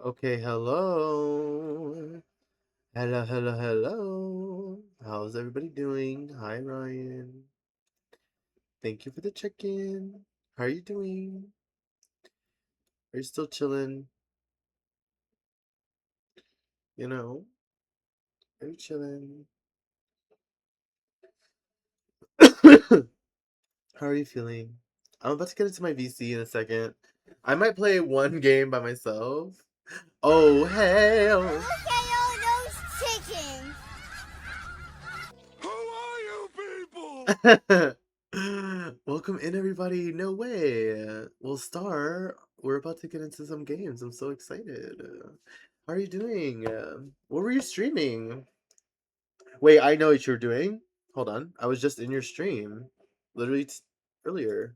Okay, hello. Hello. How's everybody doing? Hi, Ryan. Thank you for the check-in. How are you doing? Are you still chilling? You know, are you chilling? How are you feeling? I'm about to get into my VC in a second. I might play one game by myself. Oh, hell. Look at all those chickens. Who are you people? Welcome in, everybody. No way. Well, Star, we're about to get into some games. I'm so excited. How are you doing? What were you streaming? Wait, I know what you're doing. Hold on. I was just in your stream. Literally earlier.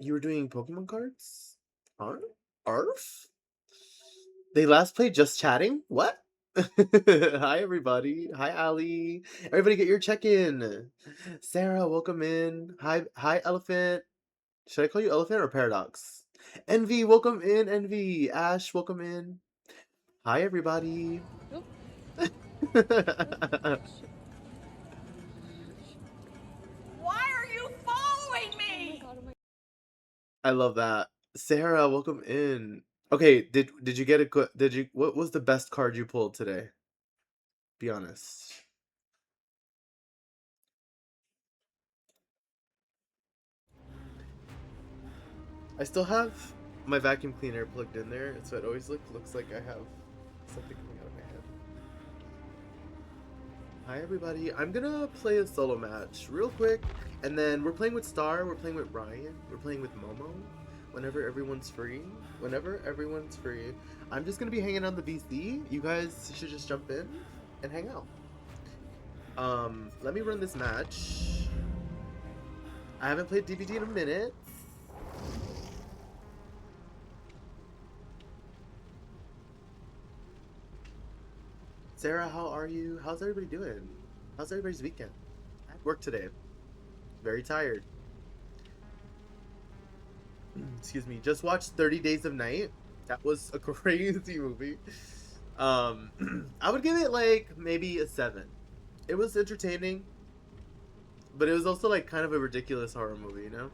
You were doing Pokemon cards? Arf? Arf? They last played just chatting? What? Hi, everybody. Hi, Ali. Everybody get your check-in. Sarah, welcome in. Hi, Elephant. Should I call you Elephant or Paradox? Envy, welcome in, Envy. Ash, welcome in. Hi, everybody. Why are you following me? I love that. Sarah, welcome in. Okay, did you get a good? Did you? What was the best card you pulled today? Be honest. I still have my vacuum cleaner plugged in there, so it always looks like I have something coming out of my head. Hi, everybody. I'm gonna play a solo match real quick, and then we're playing with Star, we're playing with Ryan, we're playing with Momo. Whenever everyone's free. I'm just gonna be hanging on the VC. You guys should just jump in and hang out. Let me run this match. I haven't played DVD in a minute. Sarah, how are you? How's everybody doing? How's everybody's weekend? I had work today. Very tired. Excuse me. Just watched 30 Days of Night. That was a crazy movie. I would give it like maybe a 7. It was entertaining, but it was also like kind of a ridiculous horror movie, you know?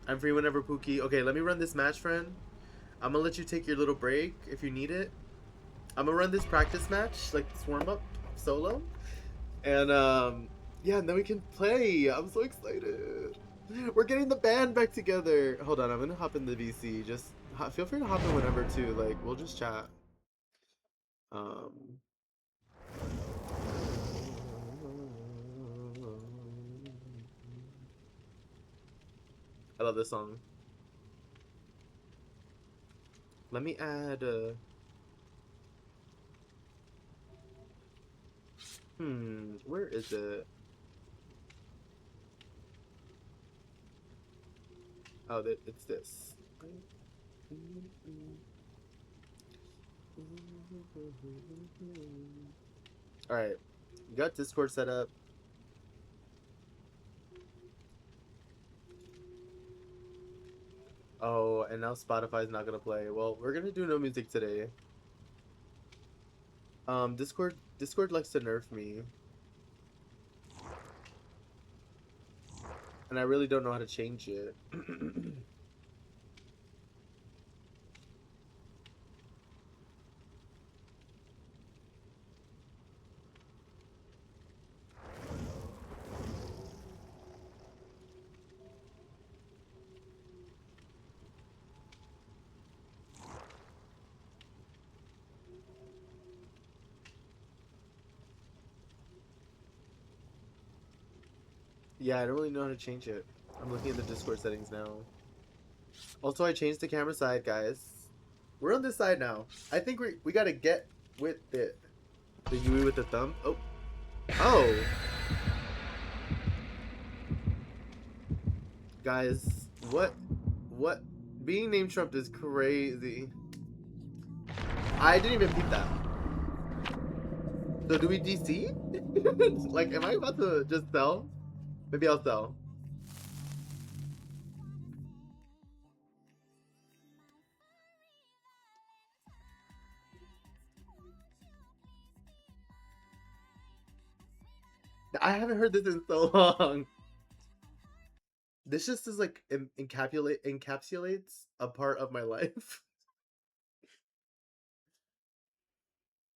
I'm free whenever, Pookie. Okay, let me run this match, friend. I'm gonna let you take your little break if you need it. I'm gonna run this practice match, like this warm up solo. And yeah, and then we can play. I'm so excited. We're getting the band back together. Hold on, I'm gonna hop in the VC. Just feel free to hop in whenever too. Like we'll just chat. Um. I love this song. Let me add. Where is it? Oh, it's this. All right, you got Discord set up. Oh, and now Spotify's not gonna play. Well, we're gonna do no music today. Discord likes to nerf me, and I really don't know how to change it. Yeah, I don't really know how to change it. I'm looking at the Discord settings now. Also, I changed the camera side, guys. We're on this side now. I think we gotta get with it. The Yui with the thumb. Oh. Oh. Guys, what? Being named Trump is crazy. I didn't even peep that. So do we DC? Like, am I about to just sell? Maybe I'll sell. I haven't heard this in so long. This just is like encapsulates a part of my life.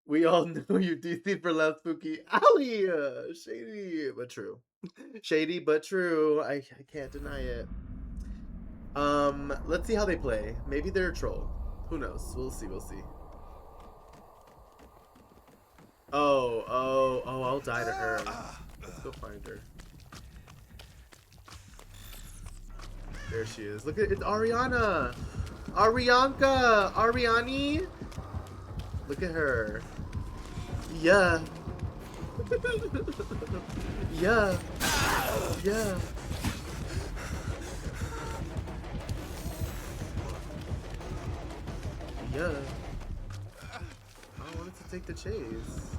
We all know you DC'd for less spooky. Alley! Shady but true. Shady but true. I can't deny it. Let's see how they play. Maybe they're a troll. Who knows? We'll see, we'll see. Oh, I'll die to her. Let's go find her. There she is. Look at it's Ariana! Arianka! Ariani! Look at her. Yeah. Yeah. Yeah. Yeah. I wanted to take the chase.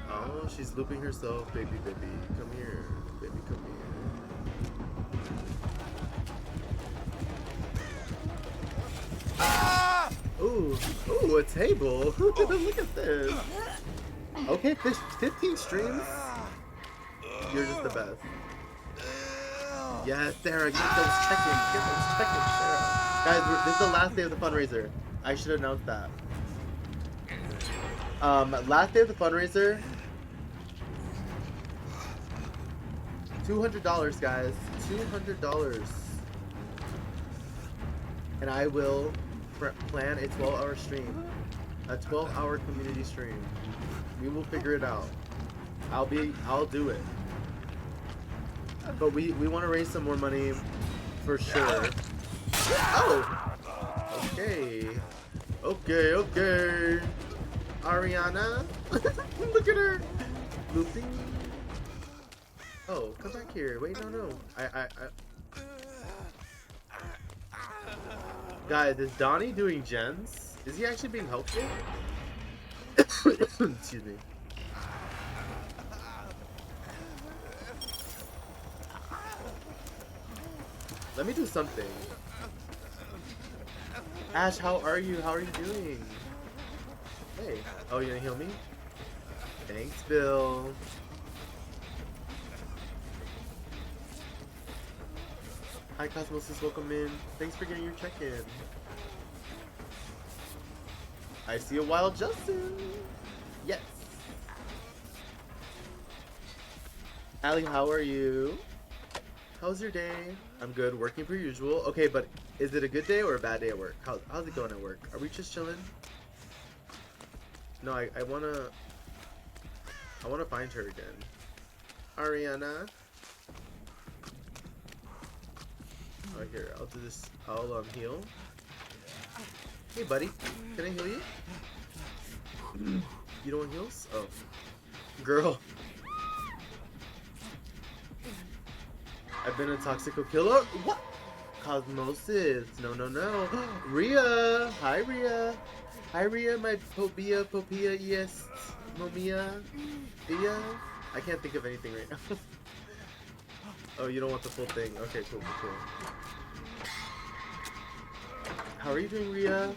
Oh, she's looping herself. Baby, baby. Come here. Baby, come here. Ooh. Ooh, a table. Look at this. Okay, 15 streams. You're just the best. Yes, Sarah, get those check-ins. Get those check-ins, Sarah. Guys, this is the last day of the fundraiser. I should announce that. Last day of the fundraiser. $200, guys. $200. And I will plan a 12-hour stream. A 12-hour community stream. We will figure it out. I'll do it. But we want to raise some more money for sure. Oh! Okay. Okay. Ariana? Look at her! Looping? Oh, come back here. Wait, no. I... Guys, is Donnie doing gens? Is he actually being helpful? Excuse me. Let me do something. Ash, how are you? How are you doing? Hey. Oh, you gonna heal me? Thanks, Bill. Hi, Cosmosis. Welcome in. Thanks for getting your check-in. I see a wild Justin. Yes. Allie, how are you? How's your day? I'm good. Working per usual. Okay, but is it a good day or a bad day at work? How's it going at work? Are we just chilling? No, I wanna find her again. Ariana. Oh, here, I'll do this. I'll heal. Hey, buddy. Can I heal you? You don't want heals? Oh. Girl. I've been a toxico killer. What? Cosmosis. No. Rhea. Hi, Rhea. Hi, Rhea, my popia, yes. Momia. Dia. I can't think of anything right now. Oh, you don't want the full thing. Okay, cool. How are you doing, Rhea?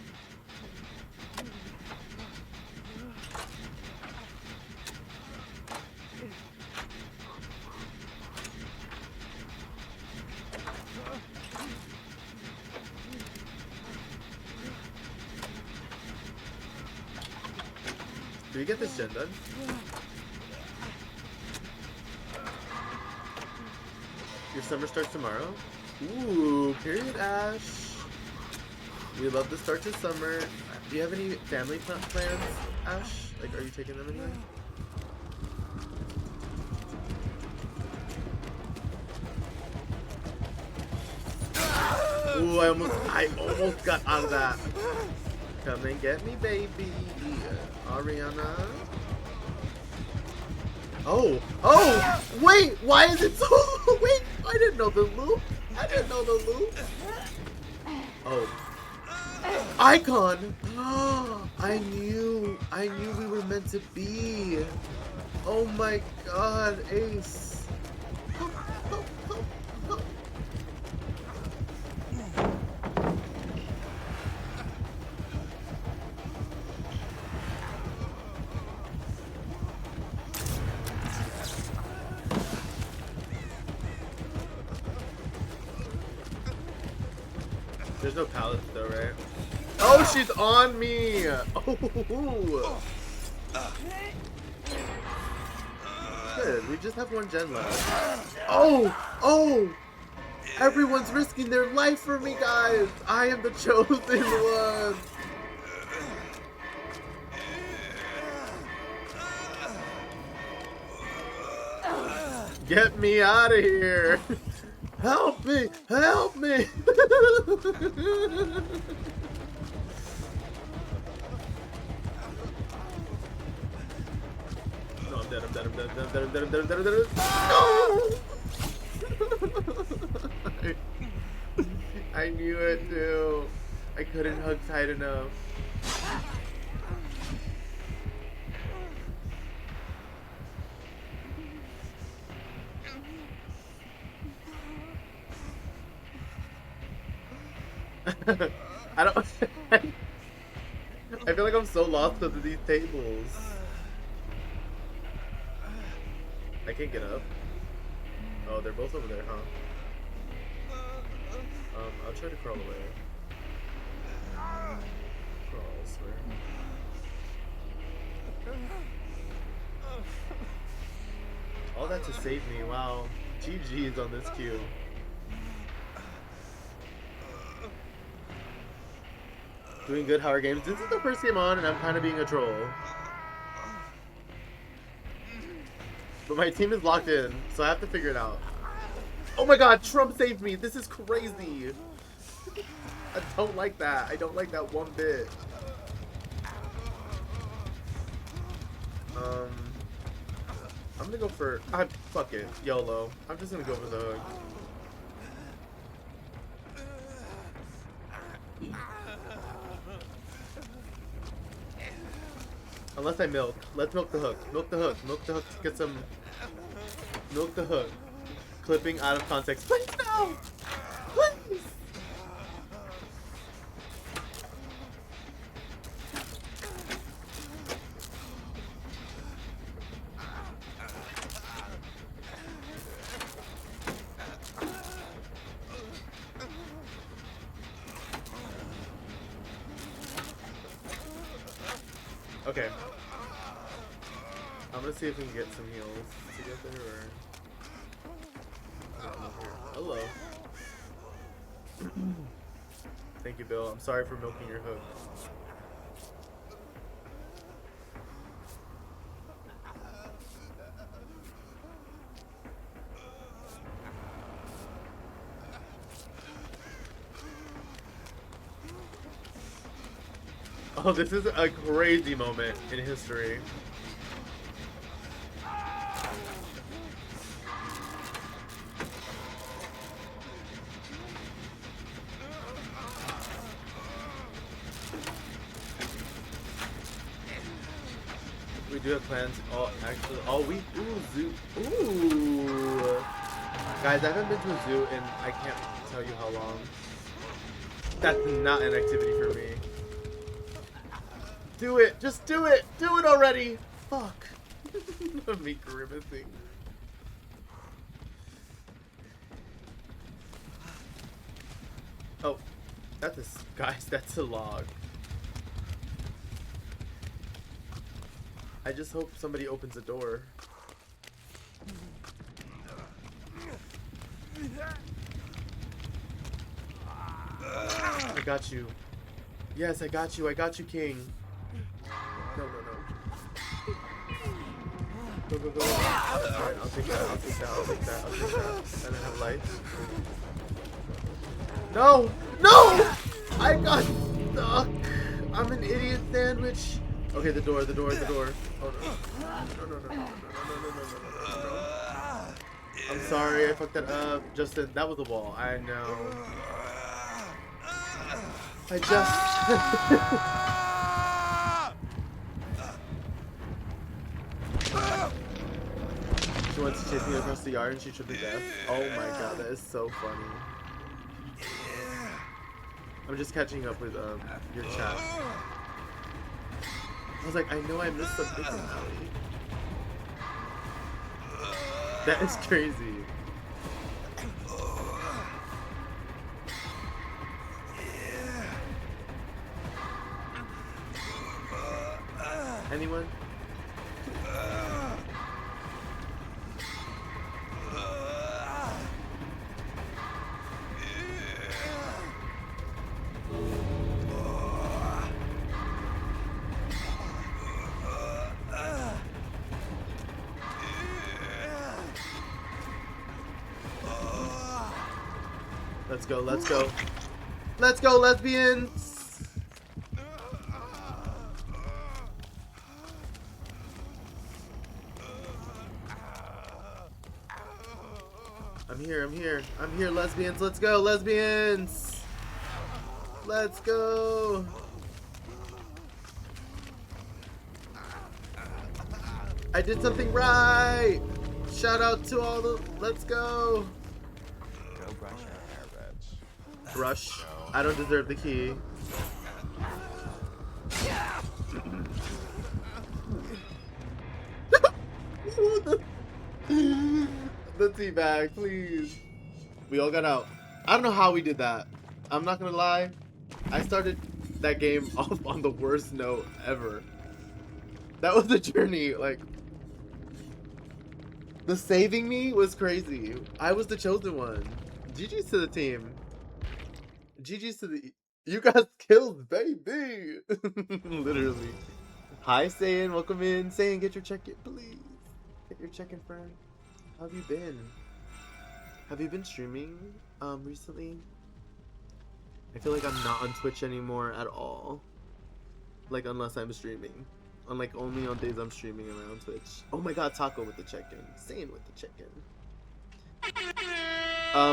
Do we get this gen done? Your summer starts tomorrow? Ooh, period, Ash. We love the start to summer. Do you have any family plans, Ash? Like, are you taking them anywhere? Ooh, I almost got out of that. Come and get me, baby. Ariana. Oh! Wait! Why is it so... Wait! I didn't know the loop. Oh. Icon! I knew we were meant to be. Oh my god, Ace. There's no pallets though, right? Oh, she's on me! Oh! Good, we just have one gen left. Oh! Oh! Everyone's risking their life for me, guys! I am the chosen one! Get me out of here! Help me! Help me! No, I'm dead, I'm dead, I'm dead, I'm dead, I'm dead, I'm dead, I'm dead, I'm dead, I'm dead. No! I knew it too. I couldn't hug tight enough. I don't. I feel like I'm so lost under these tables. I can't get up. Oh, they're both over there, huh? I'll try to crawl away. Crawl elsewhere. All that to save me. Wow. GG's on this queue. Doing good, how are games? This is the first game on and I'm kind of being a troll. But my team is locked in, so I have to figure it out. Oh my god, Trump saved me! This is crazy! I don't like that. I don't like that one bit. I'm gonna go for... fuck it. YOLO. I'm just gonna go for the hook. Unless I milk. Let's milk the hook. Milk the hook. Milk the hook to get some... Milk the hook. Clipping out of context. Please no! Please! Okay. I'm gonna see if we can get some heals together or... Hello. Thank you, Bill. I'm sorry for milking your hook. Oh, this is a crazy moment in history. We do have plans all week. Ooh, zoo. Ooh. Guys, I haven't been to a zoo and I can't tell you how long. That's not an activity for me. Do it! Just do it! Do it already! Fuck. Me grimacing. Oh. That's a... Guys, that's a log. I just hope somebody opens the door. I got you. Yes, I got you. I got you, King. No, no, no. Go, go, go. Alright, I'll take that. I'll take that. I'll take that. I'll take that. And I have lights. No! No! I got stuck. I'm an idiot sandwich. Okay, the door, the door, the door. Oh no. No, no, no, no, no, no, no, no, no, no, no. I'm sorry, I fucked that up. Justin, that was a wall. I know. I just... She wants to chase me across the yard and she tripped to death. Oh my god, that is so funny. I'm just catching up with your chat. I was like, I know I missed something from Allie. That is crazy. Anyone? Let's go, let's go. Let's go, lesbians! I'm here, lesbians. Let's go, lesbians! Let's go! I did something right! Shout out to all the... Let's go! Go brush your hair, bitch. Brush. I don't deserve the key. The tea bag, please. We all got out. I don't know how we did that. I'm not gonna lie. I started that game off on the worst note ever. That was a journey. Like, the saving me was crazy. I was the chosen one. GG's to the team. GG's to the... You got kills, baby. Literally. Hi, Saiyan. Welcome in. Saiyan, get your check-in, please. Get your check-in, friend. How have you been? Have you been streaming recently? I feel like I'm not on Twitch anymore at all. Like, unless I'm streaming. On, like, only on days I'm streaming am I on Twitch. Oh my god, Taco with the check-in. Saiyan with the check-in.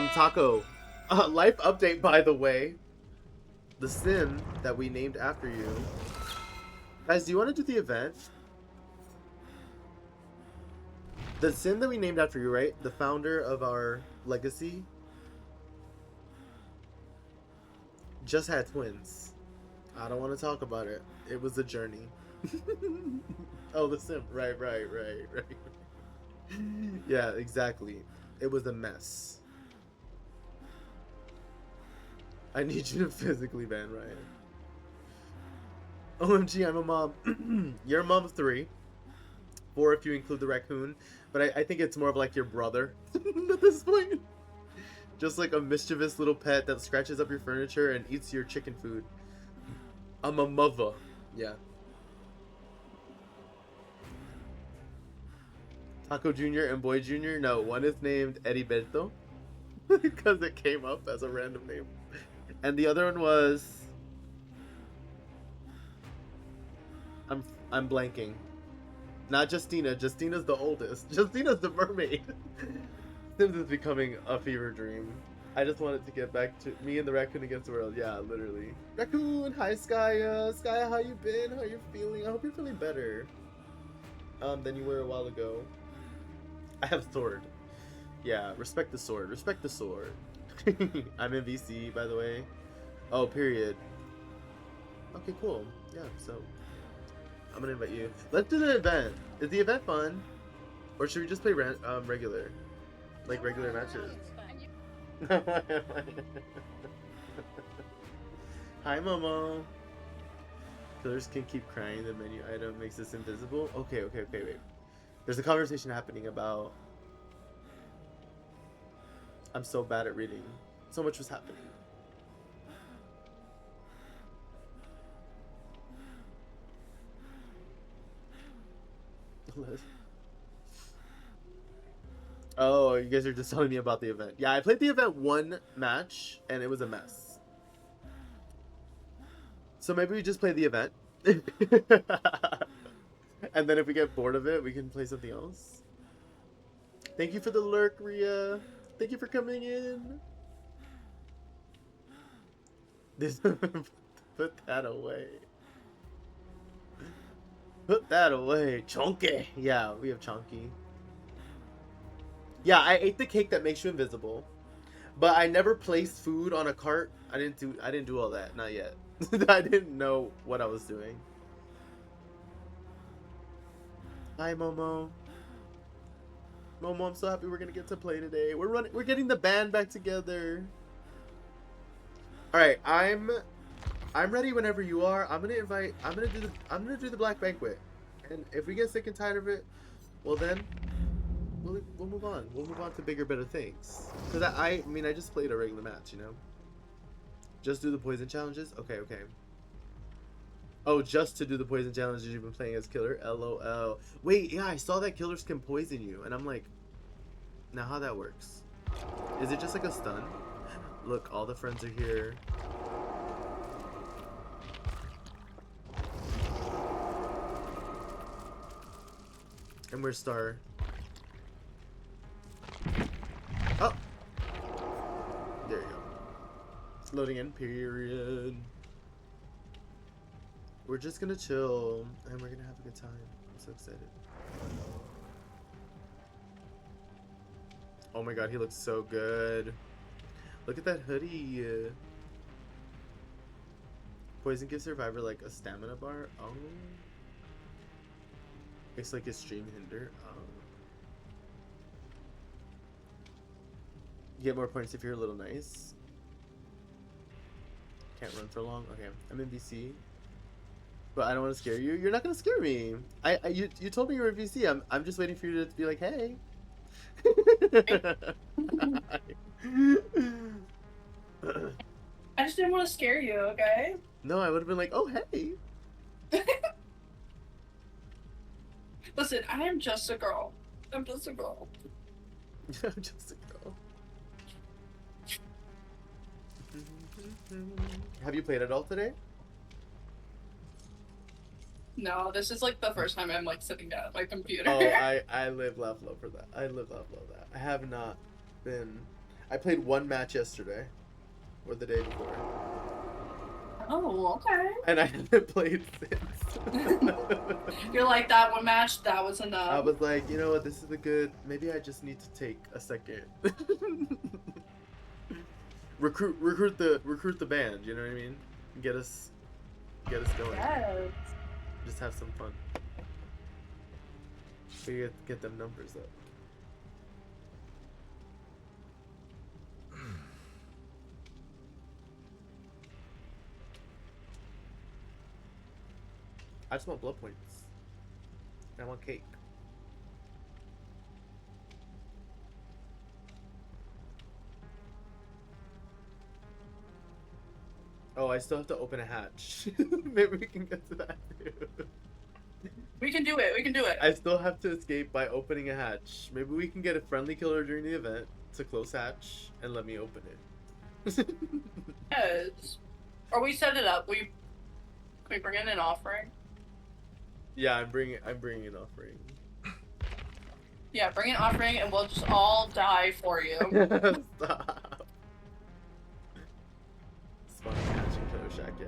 Taco. Life update, by the way. The sim that we named after you. Guys, do you want to do the event? The sim that we named after you, right? The founder of our legacy just had twins. I don't want to talk about it. It was a journey. Oh, the sim. Right. Yeah, exactly. It was a mess. I need you to physically ban Ryan. OMG, I'm a mom. You're a mom of 3. 4 if you include the raccoon. But I think it's more of like your brother at this point. Just like a mischievous little pet that scratches up your furniture and eats your chicken food. I'm a mother. Yeah. Taco Jr. and Boy Jr. No, one is named Heriberto. Because it came up as a random name. And the other one was... I'm blanking. Not Justina. Justina's the oldest. Justina's the mermaid. Sims is becoming a fever dream. I just wanted to get back to me and the raccoon against the world. Yeah, literally. Raccoon, hi Skya. Skya, how you been? How you feeling? I hope you're feeling better than you were a while ago. I have sword. Yeah, respect the sword. Respect the sword. I'm in VC, by the way. Oh, period. Okay, cool. Yeah, so I'm gonna invite you. Let's do the event. Is the event fun? Or should we just play regular? Like regular matches? Hi, Momo. Killers can keep crying. The menu item makes us invisible. Okay, wait. There's a conversation happening about... I'm so bad at reading. So much was happening. Oh, you guys are just telling me about the event. Yeah, I played the event 1 match, and it was a mess. So maybe we just play the event. And then if we get bored of it, we can play something else. Thank you for the lurk, Ria. Thank you for coming in. Put that away. Put that away. Chonky. Yeah, we have Chonky. Yeah, I ate the cake that makes you invisible. But I never placed food on a cart. I didn't do all that. Not yet. I didn't know what I was doing. Hi, Momo. Momo, I'm so happy we're gonna get to play today. We're getting the band back together. Alright, I'm ready whenever you are. I'm gonna do the Black Banquet. And if we get sick and tired of it, well then we'll move on. We'll move on to bigger, better things. Because I mean, I just played a regular match, you know? Just do the poison challenges? Okay, okay. Oh, just to do the poison challenges you've been playing as killer? LOL. Wait, yeah, I saw that killers can poison you. And I'm like, now how that works? Is it just like a stun? Look, all the friends are here. And where's Star? Oh! There you go. It's loading in, period. We're just gonna chill, and we're gonna have a good time. I'm so excited. Oh my god, he looks so good. Look at that hoodie. Poison gives Survivor like a stamina bar. Oh. It's like a stream hinder. Oh. You get more points if you're a little nice. Can't run for long. Okay, I'm in VC. But I don't want to scare you. You're not gonna scare me. You told me you were in VC. I'm just waiting for you to be like, hey. I just didn't want to scare you, okay? No, I would have been like, oh hey. Listen, I am just a girl. I'm just a girl. I'm just a girl. Have you played at all today? No, this is like the first time I'm like sitting down at my computer. Oh, I live, laugh, love for that. I live, laugh, love that. I have not been. I played one match yesterday, or the day before, Oh, okay. and I haven't played since. You're like, that one match, that was I enough. was like, you know what, this is a good. Maybe I just need to take a second. recruit the band. You know what I mean? Get us going. Yes. Just have some fun. We get them numbers up. I just want blood points. I want cake. Oh, I still have to open a hatch. Maybe we can get to that too. We can do it. We can do it. I still have to escape by opening a hatch. Maybe we can get a friendly killer during the event to close hatch and let me open it. Yes. Or we set it up. Can we bring in an offering? Yeah, I'm bringing an offering. Yeah, bring an offering and we'll just all die for you. Stop. Spawn hatching Killer Shack, yeah.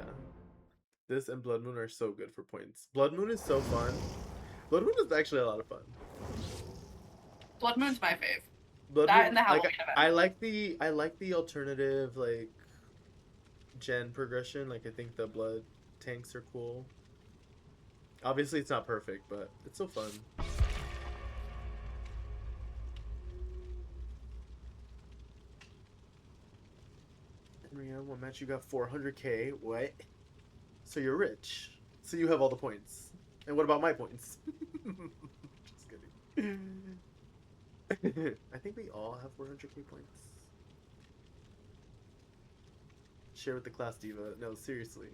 This and Blood Moon are so good for points. Blood Moon is so fun. Blood Moon is actually a lot of fun. Blood Moon's my fave. Blood That Moon, and the Halloween event. I like the alternative like gen progression. Like I think the blood tanks are cool. Obviously it's not perfect, but it's so fun. Maria, one match you got 400k. What? So you're rich. So you have all the points. And what about my points? Just kidding. I think we all have 400k points. Share with the class diva. No, seriously.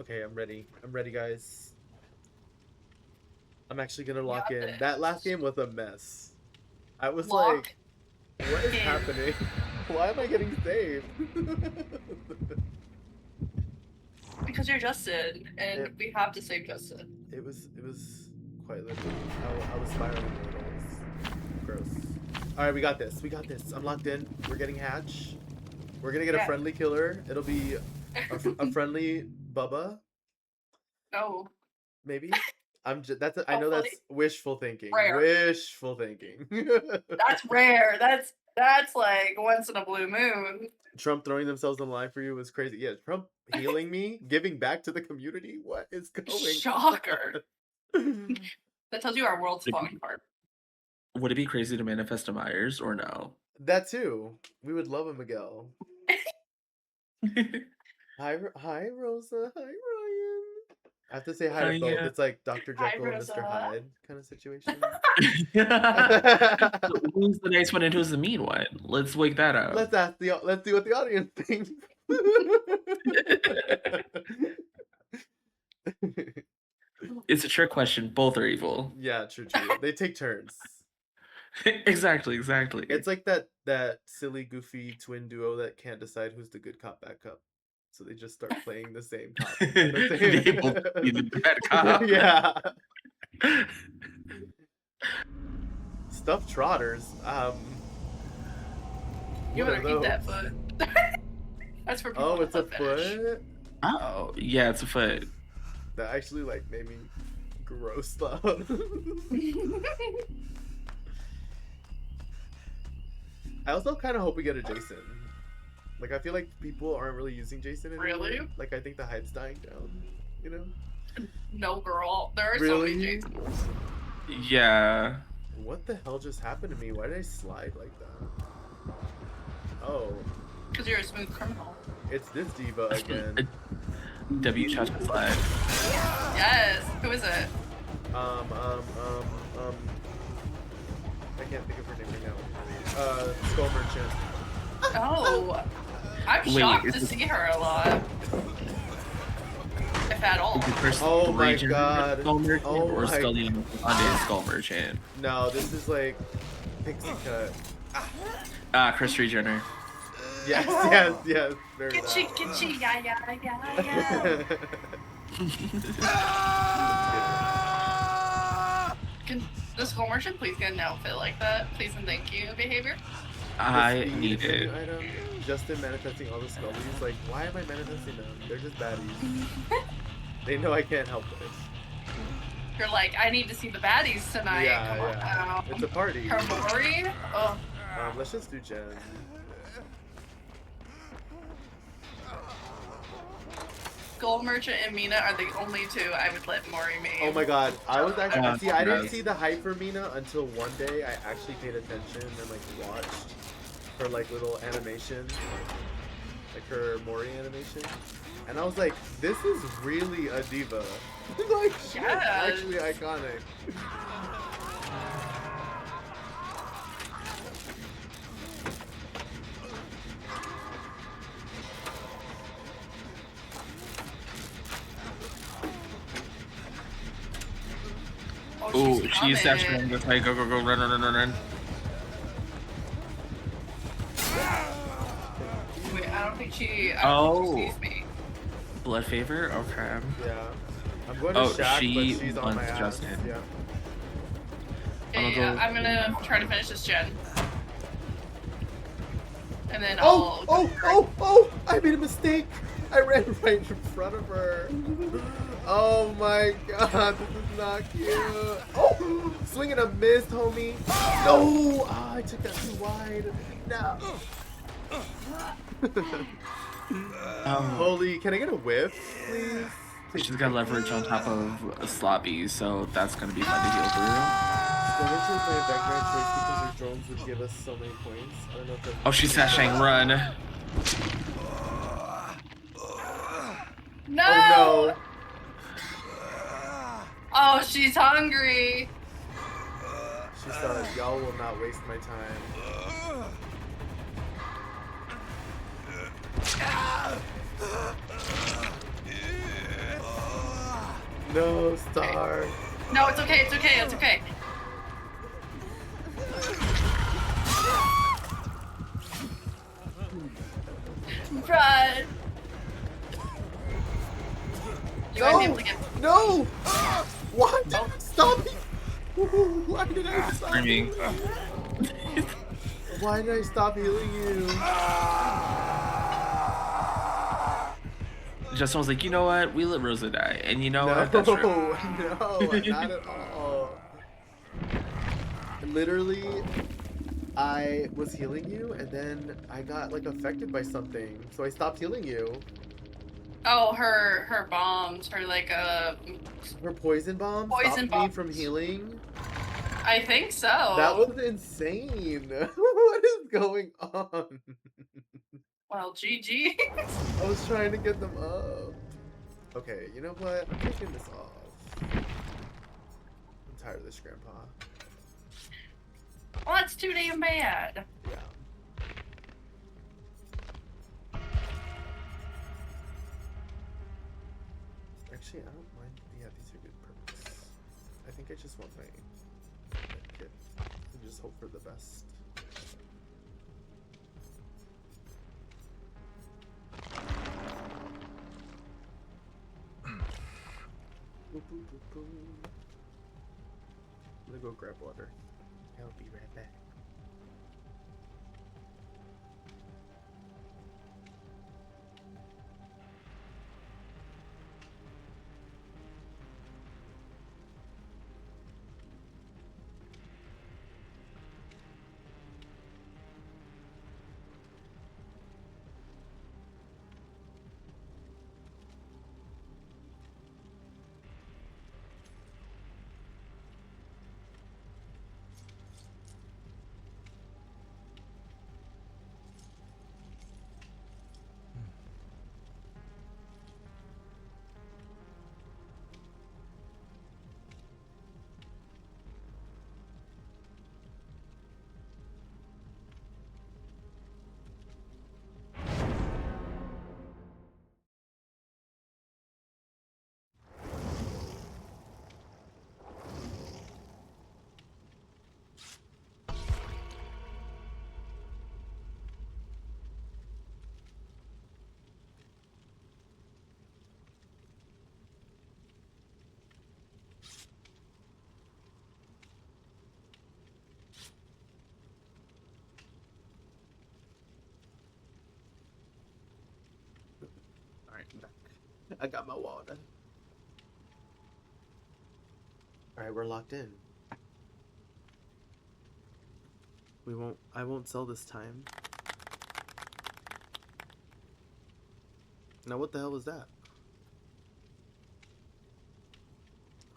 Okay, I'm ready. I'm ready, guys. I'm actually gonna lock in. That last game was a mess. I was like, what is happening? Why am I getting saved? Because you're Justin, and we have to save Justin. It was quite literally. I was spiraling a little. It was gross. Alright, we got this. We got this. I'm locked in. We're getting hatch. We're gonna get a friendly killer. It'll be a friendly Bubba. Oh. Maybe. I know that's wishful thinking. Rare. Wishful thinking. That's rare. That's like once in a blue moon. Trump throwing themselves on the line for you was crazy. Yeah, Trump healing me, giving back to the community. What is going on? Shocker. That tells you our world's falling apart. Would it be crazy to manifest a Myers or no? That too. We would love a Miguel. Hi, Rosa. Hi, Ryan. I have to say hi to Hi, both. It's like Dr. Hi, Jekyll and Mr. Rosa. Hyde kind of situation. Who's the nice one and who's the mean one? Let's wake that up. Let's see what the audience thinks. It's a trick question. Both are evil. Yeah, true. They take turns. Exactly. It's like that silly, goofy twin duo that can't decide who's the good cop, bad cop. So they just start playing the same cop. They both be the bad cop. Yeah. Stuffed trotters. You what better are keep that those? foot. That's for people. Oh, with it's a fetish. foot. Oh, yeah, it's a foot. That actually like made me grossed out. I also kind of hope we get a Jason. Like, I feel like people aren't really using Jason anymore. Really? Like, I think the hype's dying down. You know? No, girl. There are so Really? many Jasons. Yeah. What the hell just happened to me? Why did I slide like that? Oh, Because you're a smooth criminal. it's this diva again. W shot to slide. Yes. Who is it? I can't think of her name right now. Skull Merchant. Oh. I'm Wait, shocked is to it- see her a lot. If at all. Is it first Oh my Raging God. Skull Merchant Oh or my- Scully Undead Skull Merchant? No, this is like Pixie Cut. Chris Regener. Yes. Very Kitschy, loud. kitschy, yeah. Can this home merchant please get an outfit like that? Please and thank you behavior. I Speed need is a it. new item. Justin manifesting all the Scullies. Like, why am I manifesting them? They're just baddies. They know I can't help it. You're like, I need to see the baddies tonight. Come on Yeah. now. It's a party. Her Mori? Oh, Let's just do Jen. Gold Merchant and Mina are the only two I would let Mori main. Oh my God, I was actually I didn't Yes. see the hype for Mina until one day I actually paid attention and like watched her like little animation, like her Mori animation, and I was like, this is really a diva. Like, she's Yes. actually iconic. Ooh, she's she's coming. saturating this way. Go, run. Wait, I don't think she. I Oh. don't think she sees me. Blood favor? Okay. Yeah, I'm going to Oh, Shaq, she but she's on my wants ass. Justin. Yeah. I'm Yeah, gonna go- I'm gonna try to finish this gen. And then Oh, I'll. I made a mistake. I ran right in front of her. Oh my God, this is not cute. Oh, swing and a miss, homie. No, I took that too wide. No. Holy, can I get a whiff, please? She's got leverage on top of a sloppy, so that's gonna be fun to heal through. Skirmish is my background choice because her drones would give us so many points. I don't know if that's... Oh, she's sashaying run. No! Oh no. Oh, she's hungry. She said, y'all will not waste my time. No, Star. No, it's okay. It's okay. It's okay. Run. You might be able to get. No! What? Stop it! Why did I stop? Screaming. Why did I stop healing you? Justin was like, you know what? We let Rosa die. And you know No, what? That's true. no, not at all. Literally, I was healing you, and then I got like affected by something, so I stopped healing you. Oh, her bombs, her like Her poison bomb Poison stopped bombs. me from healing. I think so. That was insane. What is going on? Well, GG. I was trying to get them up. Okay, you know what? I'm taking this off. I'm tired of this, Grandpa. Well, that's too damn bad. Yeah. Actually, I don't mind. Yeah, these are good perks. I think I just want my kit and just hope for the best. Boop, boop, boop, boop. I'm gonna go grab water. I'll be right back. Alright, I'm back. I got my water. Alright, we're locked in. I won't sell this time. Now what the hell was that?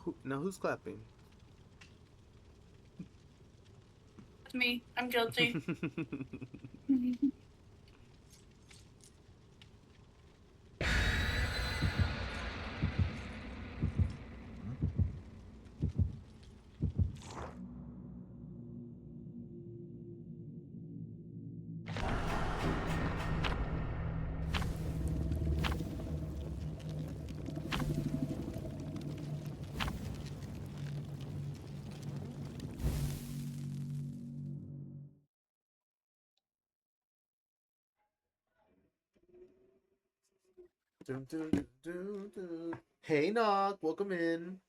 Who's clapping? It's me. I'm guilty. Dun, dun, dun, dun, dun. Hey, Knock, welcome in.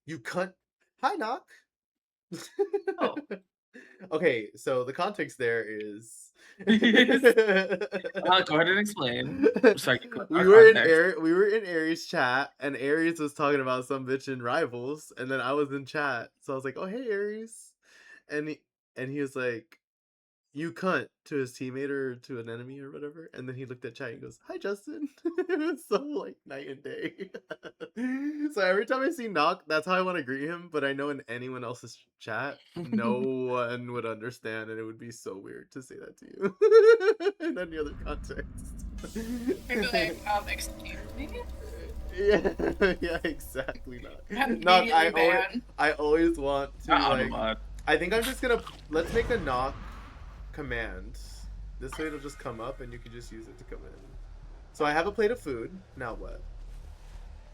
You cunt. Hi, Knock. Oh. Okay, so the context there is. Yes. Go ahead and explain. So I can put we our were in context. we were in Aries chat, and Aries was talking about some bitch in Rivals, and then I was in chat, so I was like, "Oh, hey, Aries," and he was like, "You cunt," to his teammate or to an enemy or whatever, and then he looked at chat and goes, "Hi, Justin." It was so like night and day. So every time I see Knock, that's how I want to greet him. But I know in anyone else's chat, no one would understand, and it would be so weird to say that to you in any other context. Maybe like, excuse me? Yeah, yeah, exactly. I'm Knock. immediately banned. I always want to like. Autobot. I think I'm just gonna let's make a Knock command. This way it'll just come up and you can just use it to come in. So I have a plate of food. Now what?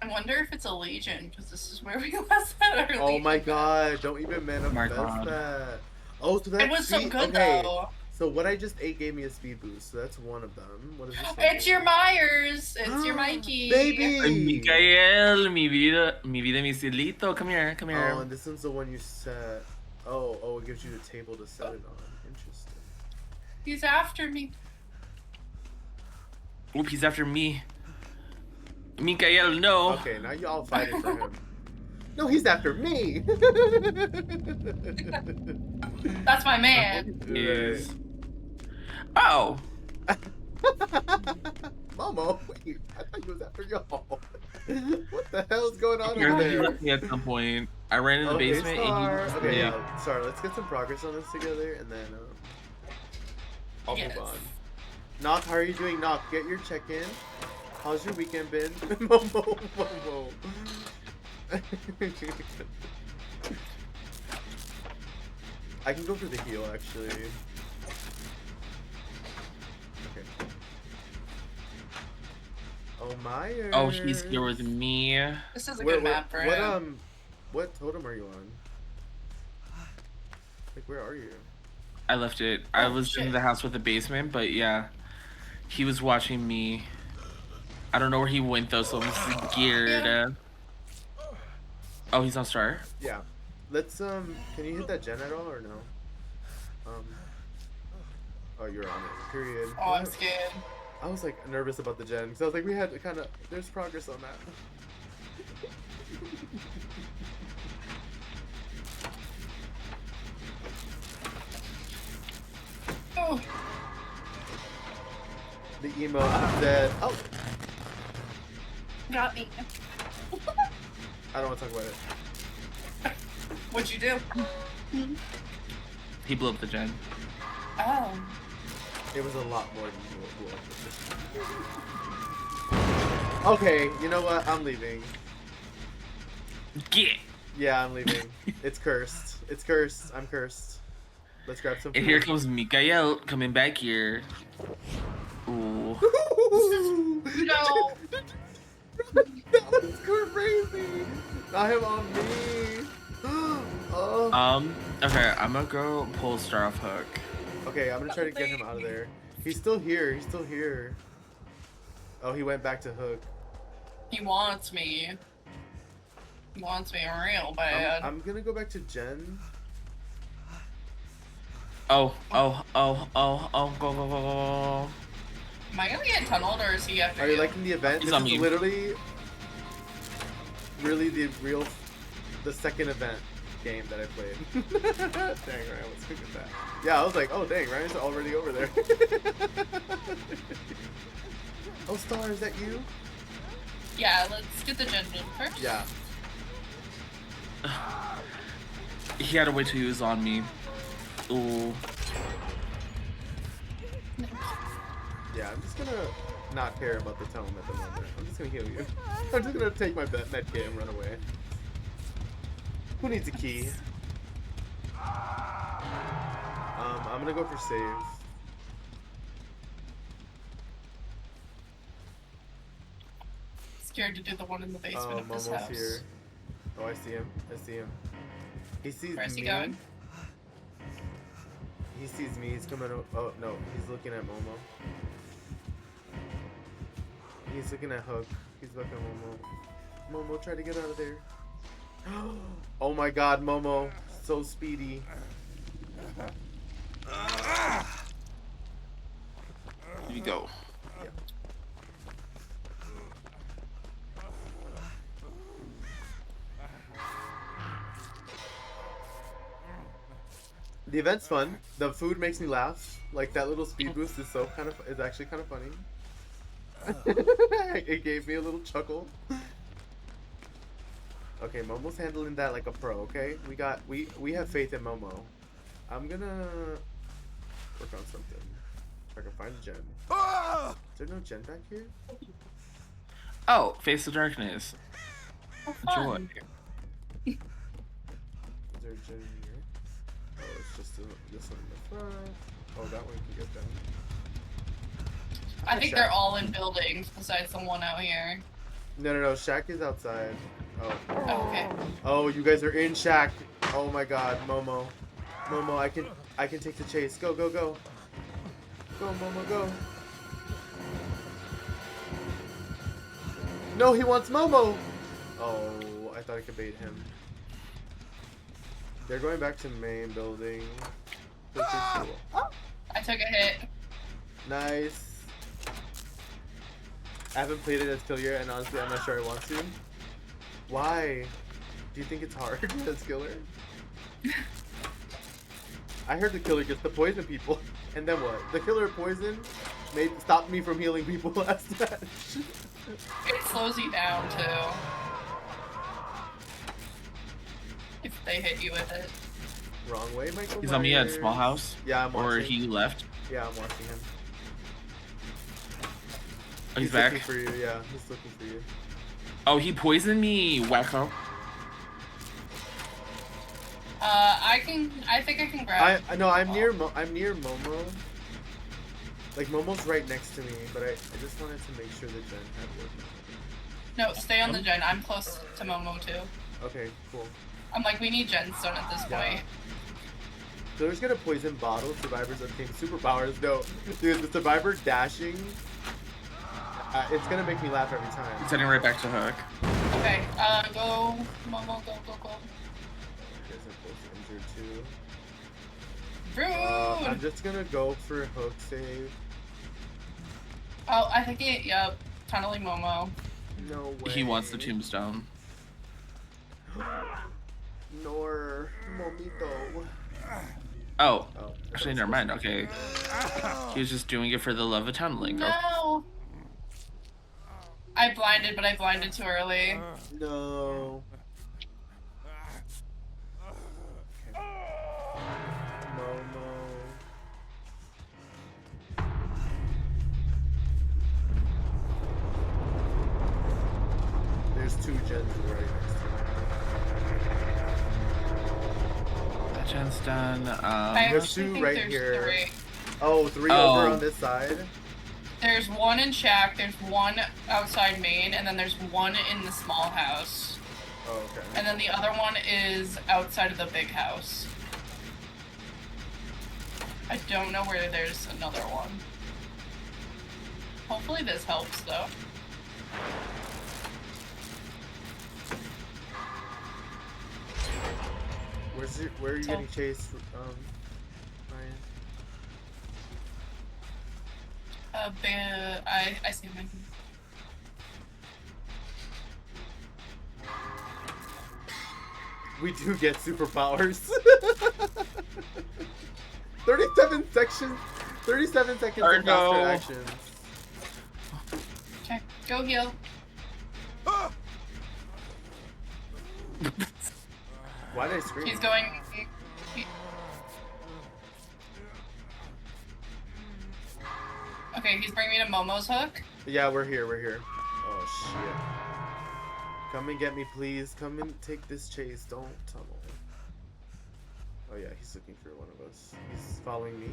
I wonder if it's a legion, because this is where we last had our Oh legion. my god, don't even manifest God. that. Oh, so that's It was so speed. good, Okay. though. So what I just ate gave me a speed boost, so that's one of them. What is this one? It's your Myers! It's your Mikey! Baby! Mikael, mi vida, mi cielito. Come here, come here. Oh, and this one's the one you set. Oh, it gives you the table to set it on. Interesting. He's after me. Oop, he's after me. Mikael, no. Okay, now y'all fighting for him. No, he's after me! That's my man. Is. Oh. Momo, wait, I thought he was after y'all. What the hell's going on You're over he there? left me at some point. I ran in the Okay, basement Star. and he Okay, yeah. Sorry, let's get some progress on this together, and then I'll Yes. move on. Knock, how are you doing? Knock, get your check-in. How's your weekend been? Momo, Momo. I can go for the heal, actually. Okay. Oh, Myers. Oh, he's here with me. This is a good map for him. What totem are you on? Like, where are you? I left it. I was shit. in the house with the basement, but yeah. He was watching me. I don't know where he went though, so I'm scared. Yeah. Oh, he's on star? Yeah. Let's, can you hit that gen at all, or no? Oh, you're on it. Period. Oh, I'm scared. I was, like, nervous about the gen, because I was like, we had to kind of, there's progress on that. Oh. The emo, I'm dead. Oh! Got me. I don't want to talk about it. What'd you do? He blew up the gen. Oh. It was a lot more than you will. Okay, you know what? I'm leaving. Get! Yeah, I'm leaving. It's cursed. It's cursed. I'm cursed. Let's grab some food. And here comes Mikael coming back here. Ooh. No. That was crazy. Not him on me. Oh. Okay, I'm gonna go pull Star off Hook. Okay, I'm gonna try to get him out of there. He's still here. He's still here. Oh, he went back to Hook. He wants me. He wants me real bad. I'm gonna go back to Jen. Oh, go, go, go, go, go. Am I gonna get tunneled or is he after Are you liking the event? He's This on is me. literally the second event game that I played. Dang, Ryan, let's look at that. Yeah, I was like, oh dang, Ryan's already over there. Oh, Star, is that you? Yeah, let's get the gen first. Yeah. He had to wait till he was on me. Ooh. Yeah, I'm just gonna not care about the tone at the moment. I'm just gonna heal you. I'm just gonna take my med kit and run away. Who needs a key? I'm gonna go for save. Scared to do the one in the basement of this Momo's house. here. Oh, I see him. I see him. He sees Where's me. he going? He sees me. He's coming. Oh no, he's looking at Momo. He's looking at Hook. He's looking at Momo. Momo, try to get out of there. Oh my God, Momo, so speedy. Here you go. Yeah. The event's fun. The food makes me laugh. Like that little speed boost is is actually kind of funny. It gave me a little chuckle. Okay, Momo's handling that like a pro. Okay, we have faith in Momo. I'm gonna work on something. If I can find a gen. Is there no gen back here? Oh, Face of Darkness. Oh, Joy. fun. Is there a gen here? Oh, it's just this one in the front. Oh, that one can get done. I think they're all in buildings besides the one out here. No. Shaq is outside. Oh. Oh, okay. Oh, you guys are in Shaq. Oh my God, Momo. Momo, I can take the chase. Go, go, go. Go, Momo, go. No, he wants Momo. Oh, I thought I could bait him. They're going back to main building. This is cool. I took a hit. Nice. I haven't played it as Killer, and honestly, I'm not sure I want to. Why? Do you think it's hard as Killer? I heard the Killer gets to poison people, and then what? The Killer poison stopped me from healing people last match. It slows you down too. If they hit you with it. Wrong way, Michael. He's on me at Myers. Small House. Yeah, I'm watching. Or he left. Yeah, I'm watching him. Oh, he's looking back. for you. Yeah, he's looking for you. Oh, he poisoned me, wacko. I think I can grab. I'm near Momo. Like Momo's right next to me, but I just wanted to make sure the gen had work. No, stay on the gen. I'm close to Momo too. Okay, cool. I'm like, we need gen stone at this Yeah. point. So there's gonna poison bottle. Survivors obtain superpowers. No, dude, the survivor dashing. It's gonna make me laugh every time. He's heading right back to Hook. Okay, go, Momo, go. You guys are both injured too. Rude! I'm just gonna go for hook save. Oh, I think yep, tunneling Momo. No way. He wants the tombstone. Nor Momito. Oh, Oh, actually, never mind. Okay. He was just doing it for the love of tunneling. No! I blinded, but I blinded too early. No. Momo. There's two gens right next to me. That gen's done. I There's actually two think right there's here. 3. Oh, three Oh. over on this side. There's one in Shack, there's one outside main, and then there's one in the small house. Oh, okay. And then the other one is outside of the big house. I don't know where there's another one. Hopefully this helps though. Where are you So- getting chased, Ryan? I see him. We do get superpowers. 37 seconds. 37 seconds Or of faster no. actions. Okay, go heal. Why did I scream? He's going. Okay, he's bringing me to Momo's hook. Yeah, we're here. We're here. Oh shit! Come and get me, please. Come and take this chase. Don't tunnel. Oh yeah, he's looking for one of us. He's following me.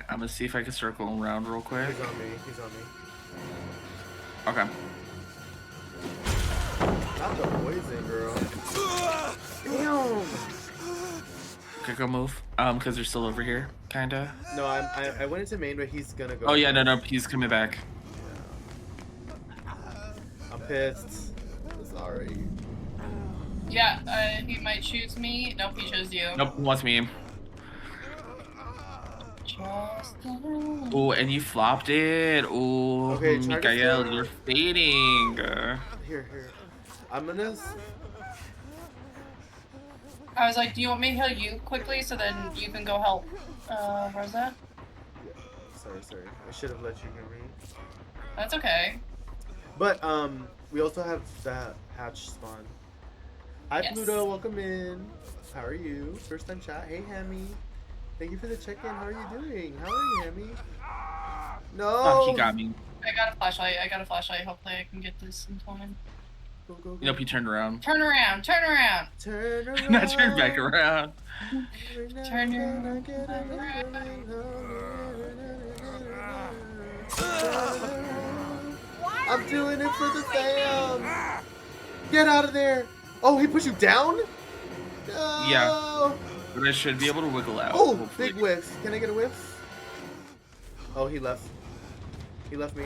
I'm gonna see if I can circle around real quick. He's on me. He's on me. Okay. Not the poison, girl. Damn. Okay, go move. Because they're still over here, kinda. No, I went into main, but he's gonna go. Oh yeah, no, he's coming back. I'm pissed. I'm sorry. Yeah, he might choose me. Nope, he chose you. Nope, he wants me. Oh, and you flopped it. Oh, Okay, try to Mikael, stay- you're fading. Here. I'm gonna. I was like, do you want me to heal you quickly so then you can go help Rosa? Sorry. I should have let you hear me. That's okay. But we also have that hatch spawn. Hi Yes. Pluto, welcome in. How are you? First time chat. Hey Hammy. Thank you for the check-in. How are you doing? How are you, Hammy? No. Oh, he got me. I got a flashlight. Hopefully I can get this in time. Go. Nope, he turned around. Turn around. Turn around. Not turned back around. Turn your- I'm doing it for the fam. Get out of there. Oh, he pushed you down? No. Yeah. But I should be able to wiggle out. Oh, hopefully. big whiff. Can I get a whiff? Oh, he left. He left me.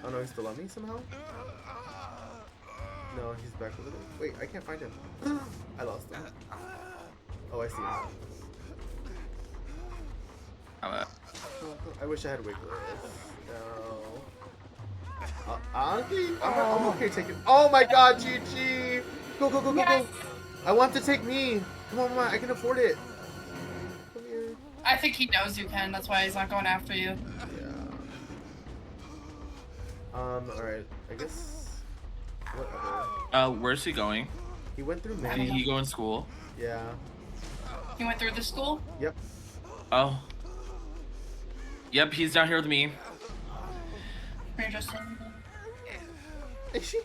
Oh no, he's still on me somehow? No, he's back over there. Wait, I can't find him. I lost him. Oh, I see him. I wish I had wiggle. No. Honestly, I'm okay taking. Oh my god, GG! Go. Yes. I want to take me. Come on, I can afford it. Come here. I think he knows you can. That's why he's not going after you. Yeah. Alright. I guess. Whatever. Where's he going? He went through Did many. he go in school? Yeah. He went through the school. Yep. Oh. Yep, he's down here with me. You're just. Is she?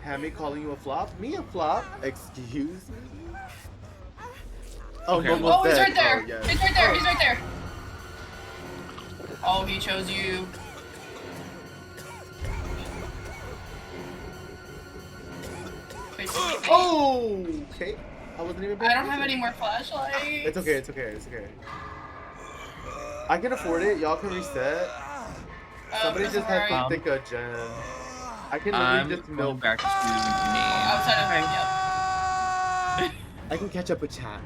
Hammy calling you a flop? Me a flop? Excuse me? Oh, Okay. Momo's Oh, he's dead. right there. Oh, yes. He's right there. Oh. He's right there. Oh, he chose you. Wait, Oh, okay. I wasn't even. I don't have any more flashlights. It's okay. It's okay. It's okay. I can afford it. Y'all can reset. Somebody that's just had to alright. think a gem. I can I'm literally just going milk. back to me. Outside of yep. I can catch up with chat.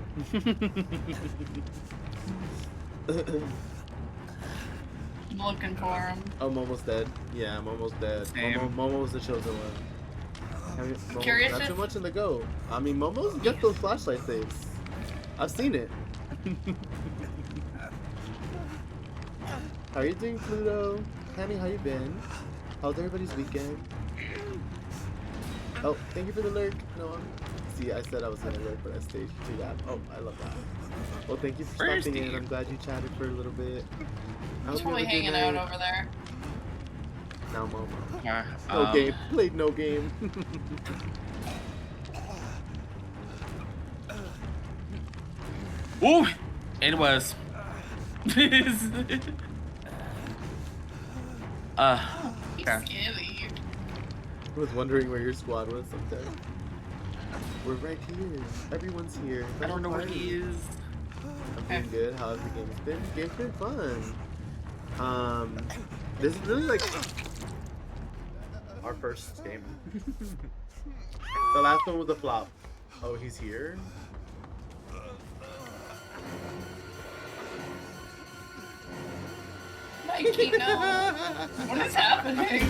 I'm looking for him. Oh, Momo's dead. Yeah, Momo's dead. Same. Momo's the chosen one. Momo's Curious not if- too much in the go. I mean, Momo's get those flashlight saves. I've seen it. How you doing, Pluto? Hammy, how you been? How's everybody's weekend? Oh, thank you for the lurk. No, see, I said I was gonna lurk, but I stayed to that. Oh, I love that. Well, thank you for Where's stopping in. the- I'm glad you chatted for a little bit. I He's hope you probably have a good hanging out night. over there. Now, Momo. Yeah, No game. Played no game. Ooh, it was. He's Okay. scary. I was wondering where your squad was sometime. We're right here. Everyone's here. I don't know where he is. I'm doing good. How's the game been? The game's been fun. This is really like our first game. The last one was a flop. Oh, he's here? Mikey, no. What is happening?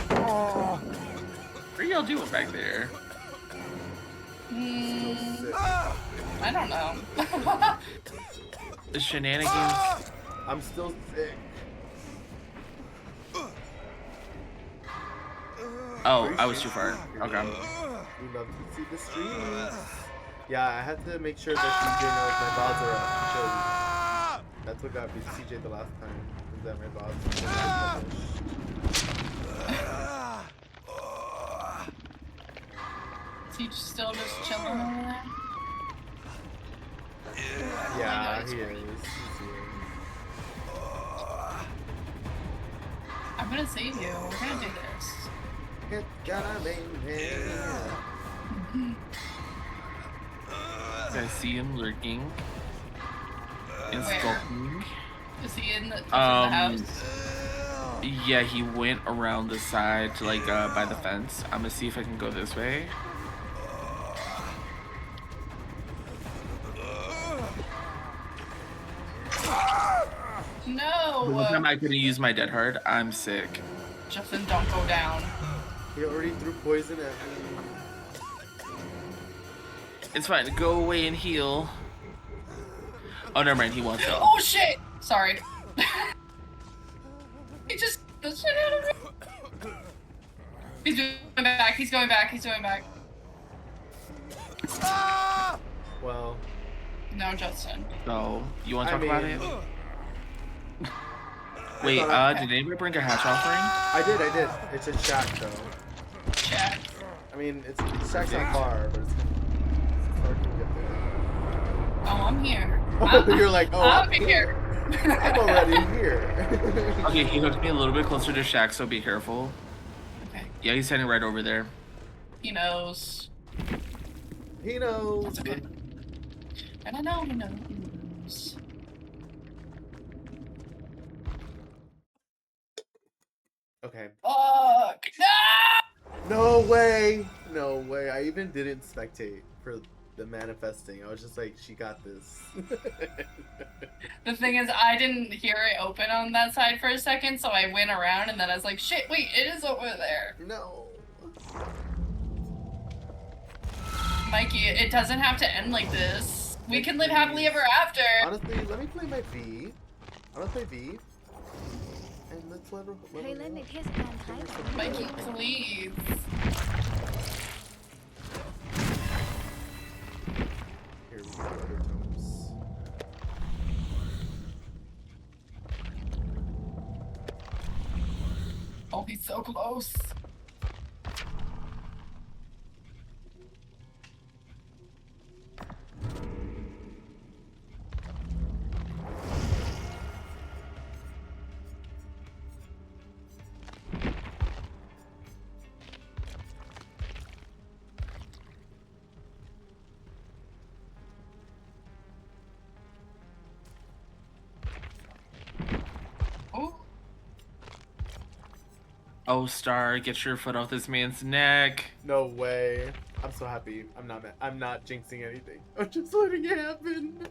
What are y'all doing back there? Sick. I don't know. The shenanigans. I'm still sick. Oh, I was too far. Okay. We love to see the streams. Yeah, I had to make sure that CJ knows my VODs are up. Because that's what got me CJ the last time. Is that my VODs were Is he still just chilling over there? Yeah, he is. He's here. I'm gonna save you. We're gonna do this. It's gonna be me. I see him lurking. And Where? skulking. Is he in the house? Yeah, he went around the side to like by the fence. I'm gonna see if I can go this way. One time No! I couldn't use my dead hard. I'm sick. Justin, don't go down. He already threw poison at me. It's fine. Go away and heal. Oh, never mind. He wants to. Oh shit! Sorry. He just the shit out of me. He's going back. He's going back. He's going back. Well, No, Justin. So, you want to I talk about mean- it? Wait, did anybody bring a hatch offering? I did. It's a shack though. Chat. I mean, it's shack's on far, but it's hard to get there. Oh, I'm here. You're like, oh, I'm here. I'm already here. Okay, he hooked me a little bit closer to Shack, so be careful. Okay. Yeah, he's standing right over there. He knows. He knows. That's okay. And I know he knows. Okay. Fuck! No way. No way. I even didn't spectate for the manifesting. I was just like, she got this. The thing is, I didn't hear it open on that side for a second, so I went around and then I was like, shit, wait, it is over there. No. Mikey, it doesn't have to end like this. We can live happily ever after. Honestly, let me play my V. I want to play V. And let's let her. Mikey, please. we can do other tomes. Oh, he's so close. Oh, Oh, Star, get your foot off this man's neck. No way. I'm so happy. I'm not jinxing anything. I'm just letting it happen.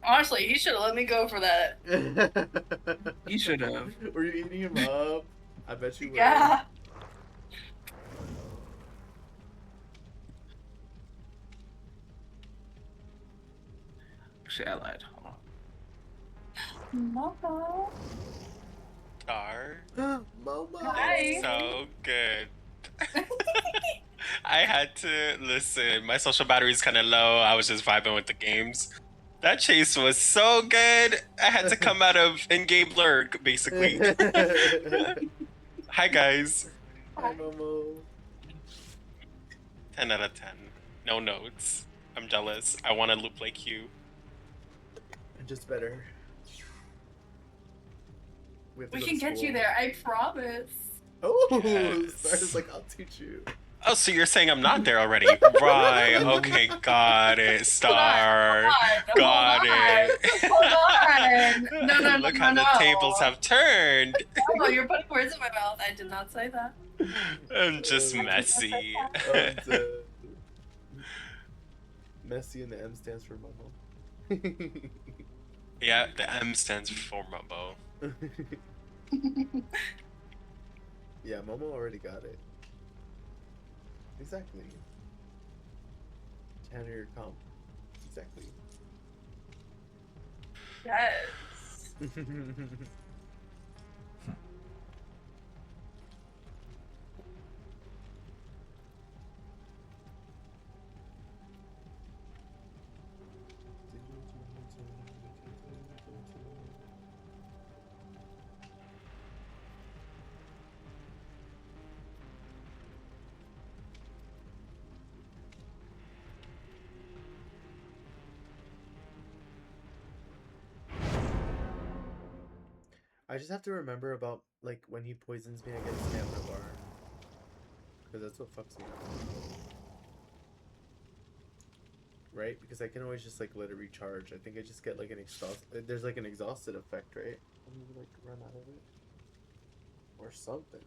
honestly, he should have let me go for that. He should have. Were you eating him up? I bet you were. Yeah. Actually, I lied. Hold on. Momo. Star. Momo. Hi. So good. I had to listen. My social battery's kind of low. I was just vibing with the games. That chase was so good. I had to come out of in-game lurk, basically. Hi, guys. Hi, Momo. 10 out of 10. No notes. I'm jealous. I want to loop like you. And just better. We have to We go can to get you school. there, I promise. Oh, Yes. Stars like, I'll teach you. Oh, so you're saying I'm not there already? Right. Okay, got it. Star. Got it. Hold on. No, Look how the tables have turned. Oh, you're putting words in my mouth. I did not say that. I'm just messy. I'm dead. Messy and the M stands for Momo. Yeah, the M stands for Mumbo. Yeah, Momo already got it. Exactly. Tanner your comp. Exactly. Yes. I just have to remember about like when he poisons me, I get a stamina bar. Because that's what fucks me up. Right? Because I can always just like let it recharge. I think I just get like an exhaust. There's like an exhausted effect, right? I'm gonna like run out of it. Or something.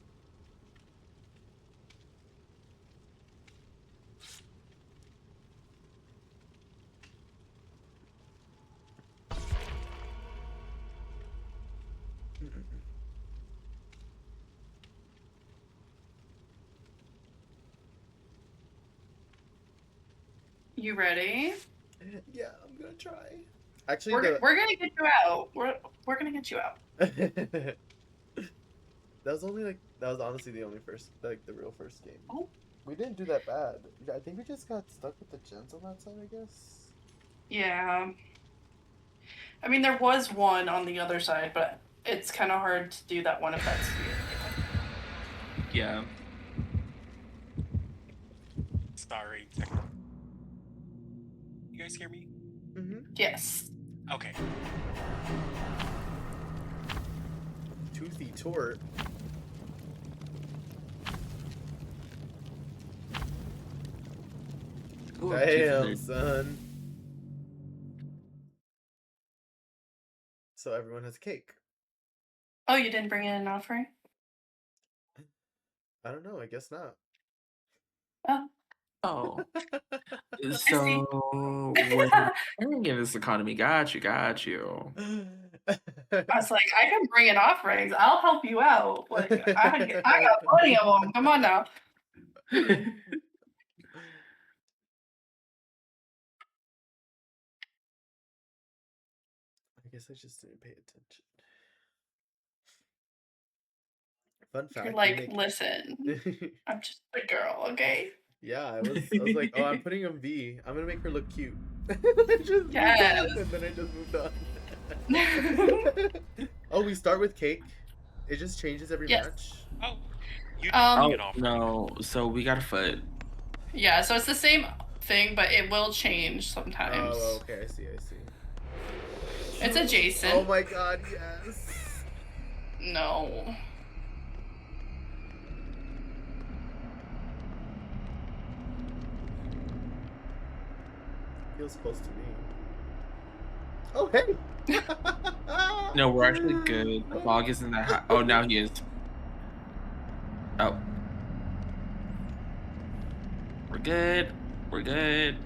You ready? Yeah, I'm gonna try. Actually, We're gonna get you out. We're gonna get you out. that was honestly the only the real first game. Oh. We didn't do that bad. I think we just got stuck with the gens on that side, I guess. Yeah. I mean, there was one on the other side, but it's kind of hard to do that one if that's here. Yeah. Sorry. You guys hear me? Mm-hmm. Yes. Okay. Toothy tort. Ooh, Damn, Jesus. son. So everyone has a cake. Oh, you didn't bring in an offering? I don't know. I guess not. Oh. Oh. see. So we're gonna give this economy. Got you. I was like, I can bring in offerings. I'll help you out. Like, I got plenty of them. Come on now. I guess I just didn't pay attention. Fun fact. You're we like, make- listen, I'm just a girl, okay? Yeah, I was like, oh, I'm putting a V. I'm gonna make her look cute. Yes. And then I just moved on. Oh, we start with cake. It just changes every Yes. match. Oh, you Um, didn't Oh get off. no! So we got a foot. Yeah, so it's the same thing, but it will change sometimes. Oh, okay. I see. It's adjacent. Oh my god, yes. No. Feels close to me. Oh, hey. No, we're actually good. The fog isn't that high. Oh, now he is. Oh. We're good. We're good.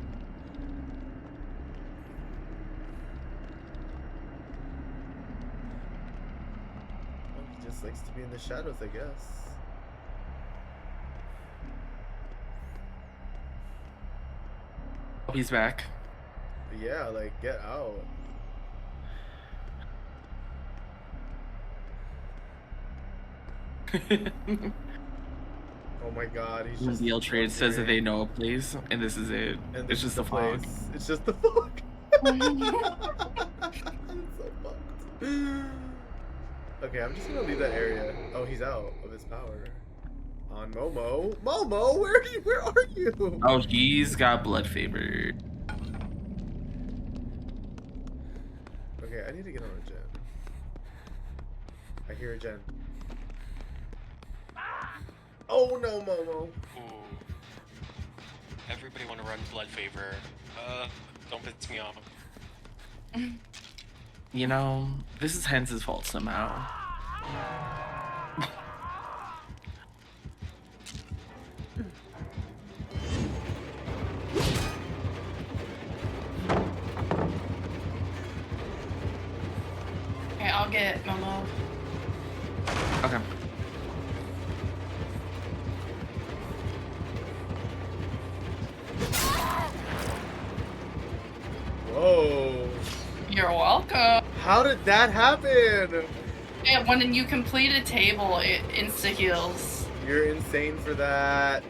Well, he just likes to be in the shadows, I guess. Oh, he's back. Yeah, like, get out. Oh my god, he's just... Deal trade says that they know a place, and this is it. And It's just the fog. place. It's just the fog. It's so fucked. Okay, I'm just gonna leave that area. Oh, he's out of his power. On Momo. Momo, where are you? Oh, he's got blood fever. Okay, I need to get on a gen. I hear a gen. Oh no, Momo. Ooh. Everybody want to run blood favor. Don't piss me off. You know, this is Hens's fault somehow. Okay, I'll get Momo. Okay. Whoa. You're welcome. How did that happen? And when you complete a table, it insta heals. You're insane for that.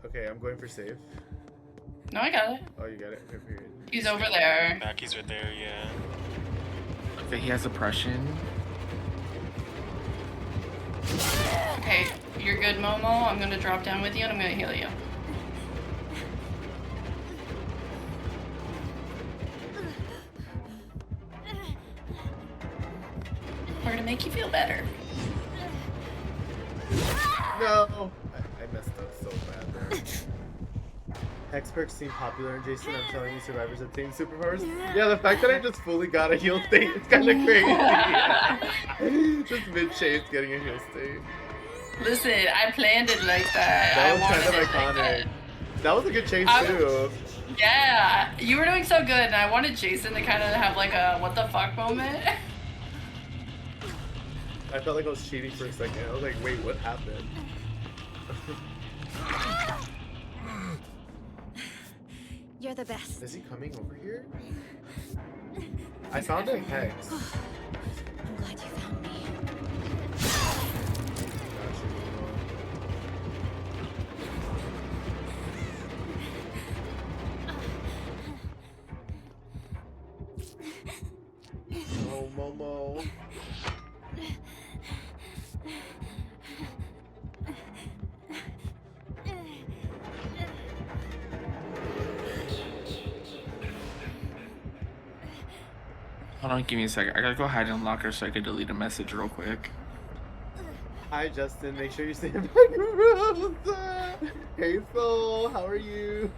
Okay, I'm going for save. No, I got it. Oh, you got it? Okay, period. He's over there. Back, he's right there, yeah. Okay, he has oppression. Okay, you're good, Momo. I'm gonna drop down with you and I'm gonna heal you. We're gonna make you feel better. No! I messed up so bad there. Hex perks seem popular in Jason. I'm telling you, survivors obtain superpowers. Yeah, the fact that I just fully got a heal state is kind of crazy. Just mid-chase getting a heal state. Listen, I planned it like that. That was I kind of wanted it like iconic. That was a good chase I- too. Yeah, you were doing so good, and I wanted Jason to kind of have like a what the fuck moment. I felt like I was cheating for a second. I was like, wait, what happened? You're the best. Is he coming over here? I found a hex. I'm glad you found me. Oh, Momo. Hold on, give me a second. I gotta go hide in locker so I can delete a message real quick. Hi, Justin. Make sure you stay back, Rosa. Hey, Soul. How are you?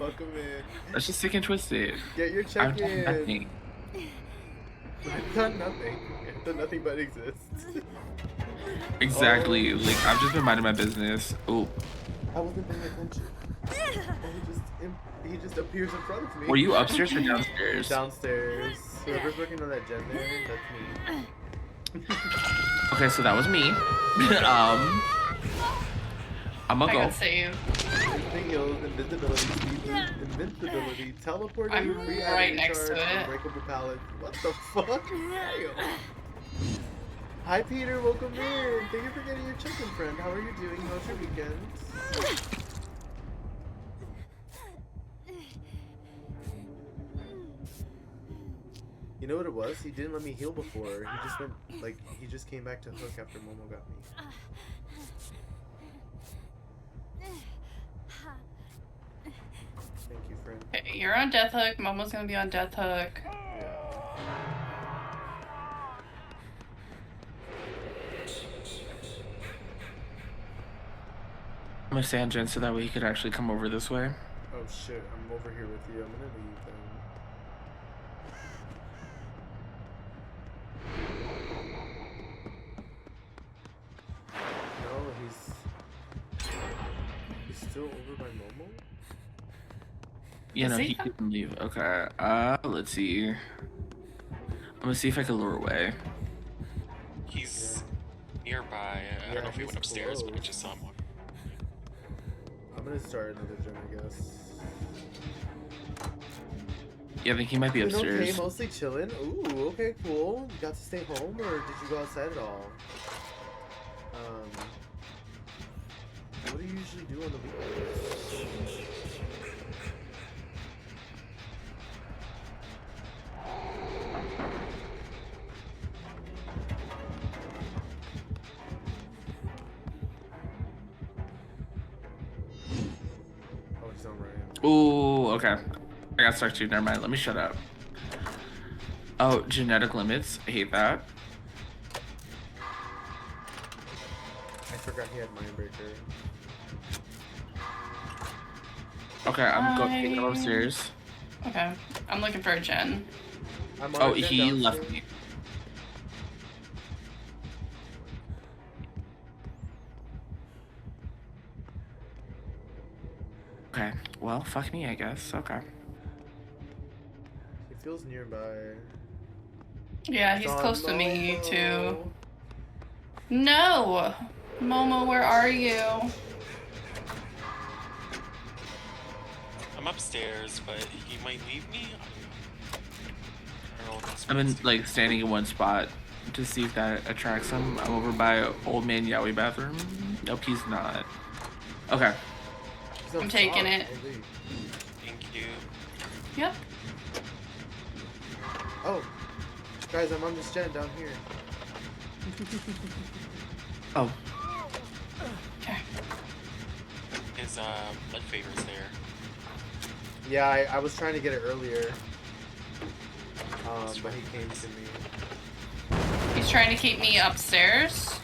Welcome in. Let's just stick and twist it. Get your I'm check-in. nothing. I've done nothing. I've done nothing but exist. Exactly. Like I've just been minding my business. Oh, I wasn't paying attention. He just appears in front of me. were you upstairs or downstairs? Downstairs. Whoever's working on that gen there, that's me. Okay, so that was me. I'm gonna I go. got saved. Heals, invisibility, speed, invincibility, teleporting, I'm free right item next charge, to it. unbreakable pallet. What the fuck? Hi Peter, welcome in. Thank you for getting your chicken friend. How are you doing? How's your weekend? You know what it was? He didn't let me heal before. He just went, like, he just came back to hook after Momo got me. Thank you, friend. Okay, you're on Death Hook. Momo's gonna be on Death Hook. I'm gonna stand Jen so that way he could actually come over this way. Oh shit, I'm over here with you. I'm gonna leave then. No, he's still over by Momo? Yeah, no, Is he? he can leave. Okay. Let's see. I'm gonna see if I can lure away. He's nearby. I don't know if he he's went upstairs, but I close. just saw him walk. I'm gonna start another gen, I guess. Yeah, I think he might be Doing upstairs. okay, mostly chilling. Ooh, okay, cool. You got to stay home, or did you go outside at all? What do you usually do on the weekends? Oh, he's on Ryan. Ooh, okay. I got stuck too. Never mind. Let me shut up. Oh, genetic limits. I hate that. I forgot he had Mindbreaker. Okay, I'm going upstairs. Okay, I'm looking for a gen. I'm on Oh, a gen he left downstairs. me. Okay. Well, fuck me, I guess. Okay. He feels nearby. Yeah, he's on close to me Momo. too. No! Momo, where are you? I'm upstairs, but he might leave me. I don't know what this I've been means. like standing in one spot to see if that attracts him. I'm over by Old Man Yowie bathroom. Nope, he's not. Okay. He's up I'm taking top. it. Holy. Thank you. Yep. Oh, guys, I'm on this gen down here. Oh, Okay. His blood favor's there. Yeah, I was trying to get it earlier. But he came to me. He's trying to keep me upstairs.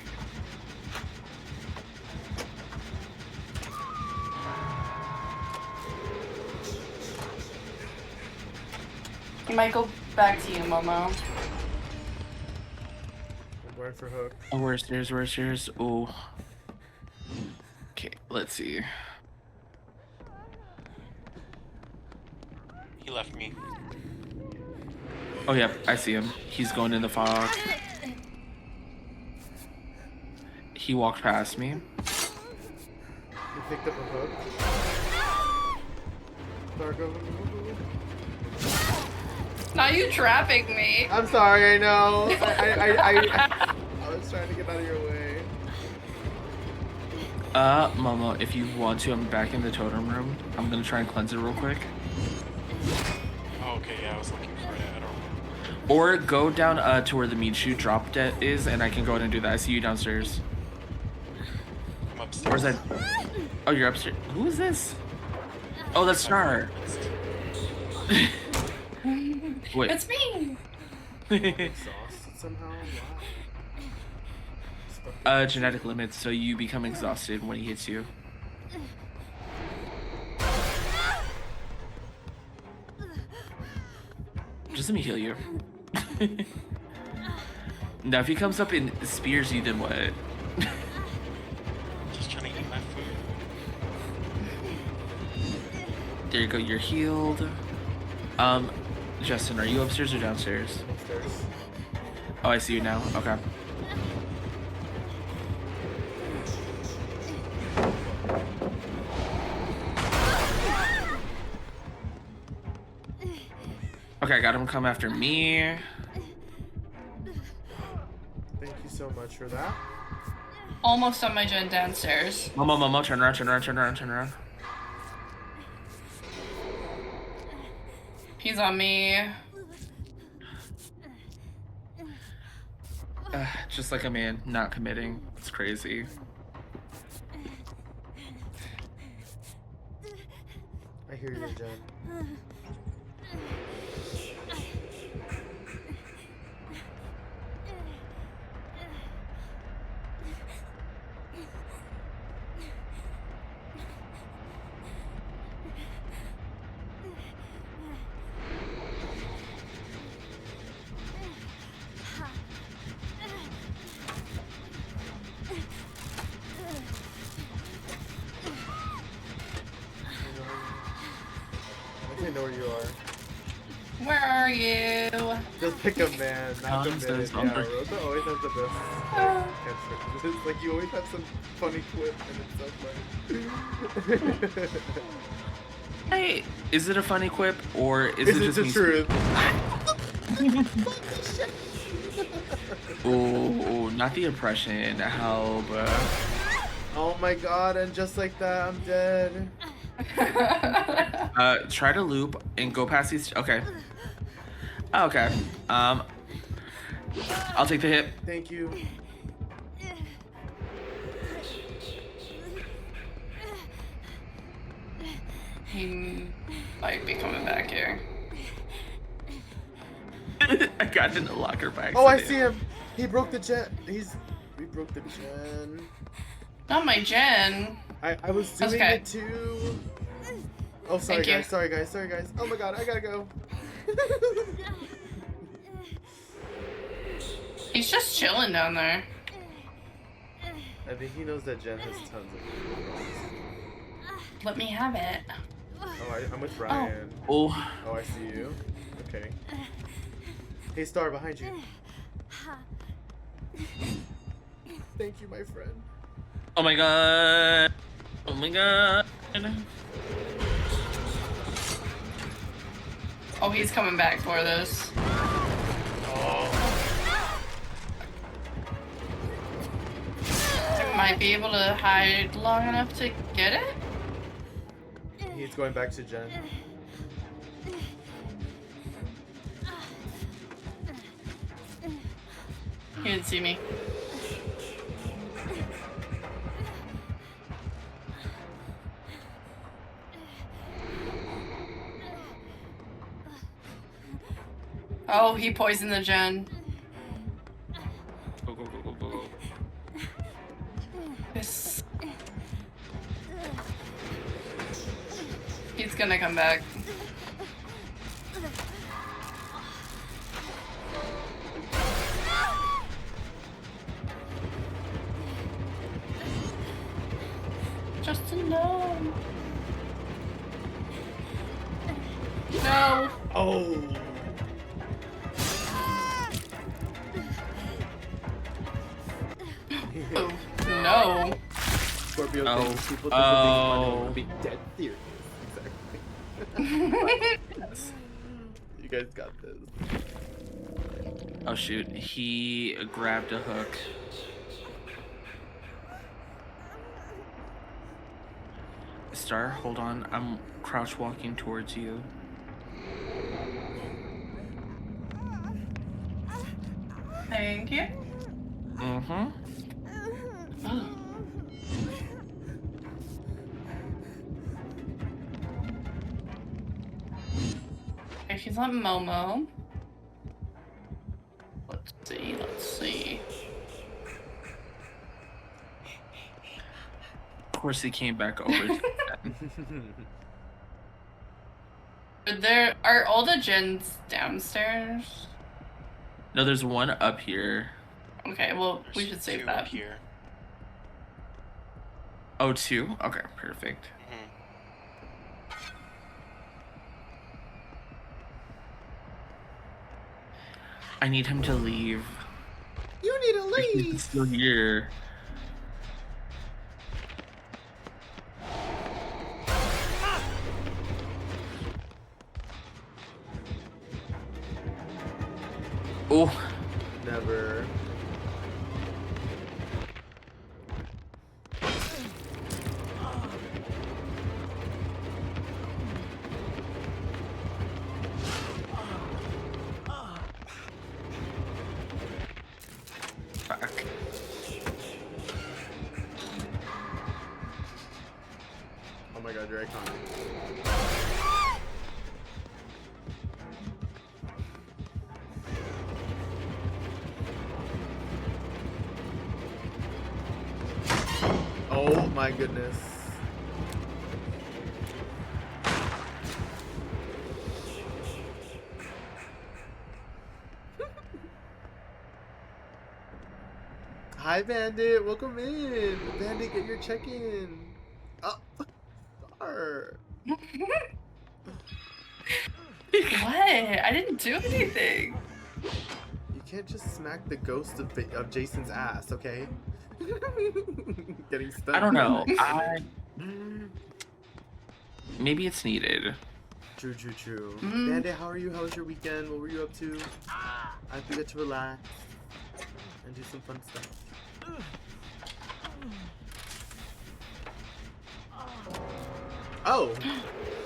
He might go back to you, Momo. I'm going for hook. oh, where's stairs? Where's stairs? Oh. Okay, let's see. He left me. Oh yeah, I see him. He's going in the fog. He walked past me. He picked up a hook. Dargo. Now you trapping me. I'm sorry, I know. I was trying to get out of your way. Momo, if you want to, I'm back in the totem room. I'm gonna try and cleanse it real quick. Oh, okay, yeah, I was looking for it. I don't know. Or go down to where the meat shoot drop debt is, and I can go ahead and do that. I see you downstairs. I'm upstairs. Where's that? Oh, you're upstairs. Who is this? Oh, that's Star. Wait. It's me. Exhausted somehow? Why? Genetic limits, so you become exhausted when he hits you. Just let me heal you. Now, if he comes up and spears you, then what? Just trying to eat my food. There you go, you're healed. Justin, are you upstairs or downstairs? Upstairs. Oh, I see you now. Okay. Okay, I got him come after me. Thank you so much for that. Almost on my gen downstairs. Momo, turn around, turn around, turn around, turn around. He's on me. Just like a man, not committing. It's crazy. I hear you, Jen. I know where you are. Where are you? Just pick a man, not Sounds committed. so Yeah, somber. Rosa always has the best catchphrases. It's like you always have some funny quip and it's so funny. Hey, is it a funny quip or is Is it it just the me? truth? Oh, not the impression. Help. Oh my god, and just like that, I'm dead. Try to loop and go past these. Okay. Okay. I'll take the hit. Thank you. He might be coming back here. I got in the locker by Oh, I accident. see him. He broke the gen. We broke the gen. Not my gen. I was doing Okay. it too. Oh, sorry Thank you. guys. Sorry guys. Sorry guys. Oh my god, I gotta go. He's just chilling down there. I think he knows that Jen has tons of. Let me have it. Oh, I'm with Brian. Oh, Oh, I see you. Okay. Hey, Star, behind you. Thank you, my friend. oh my god. Oh my god. Oh, he's coming back for this. Might be able to hide long enough to get it? He's going back to Jen. He didn't see me. Oh, he poisoned the gen. Go, go, go, go, go, go. This. He's gonna come back. Justin, no. No. Oh. Oh, no. Scorpio Oh. things. People think Oh. we're being funny. We're being dead serious. Exactly. Yes. You guys got this. Oh shoot, he grabbed a hook. Star, hold on. I'm crouch walking towards you. Thank you. Mm-hmm. Okay, she's on Momo. Let's see, let's see. Of course he came back over. Are all the gens downstairs? No, there's one up here. Okay, well, we There's should save two that. here. Oh, two? Okay, perfect. Mhm. I need him to leave. You need to He's leave. still here. Oh, Never. fuck. Oh my god, you're iconic. Oh my goodness. Hi Bandit, welcome in. Bandit, get your check-in. Oh, star. What? I didn't do anything. You can't just smack the ghost of Jason's ass, okay? Getting stunned. I don't know. Maybe it's needed. True, true, true. Mhm. Bandit, how are you? How was your weekend? What were you up to? I hope you get to relax and do some fun stuff. Oh!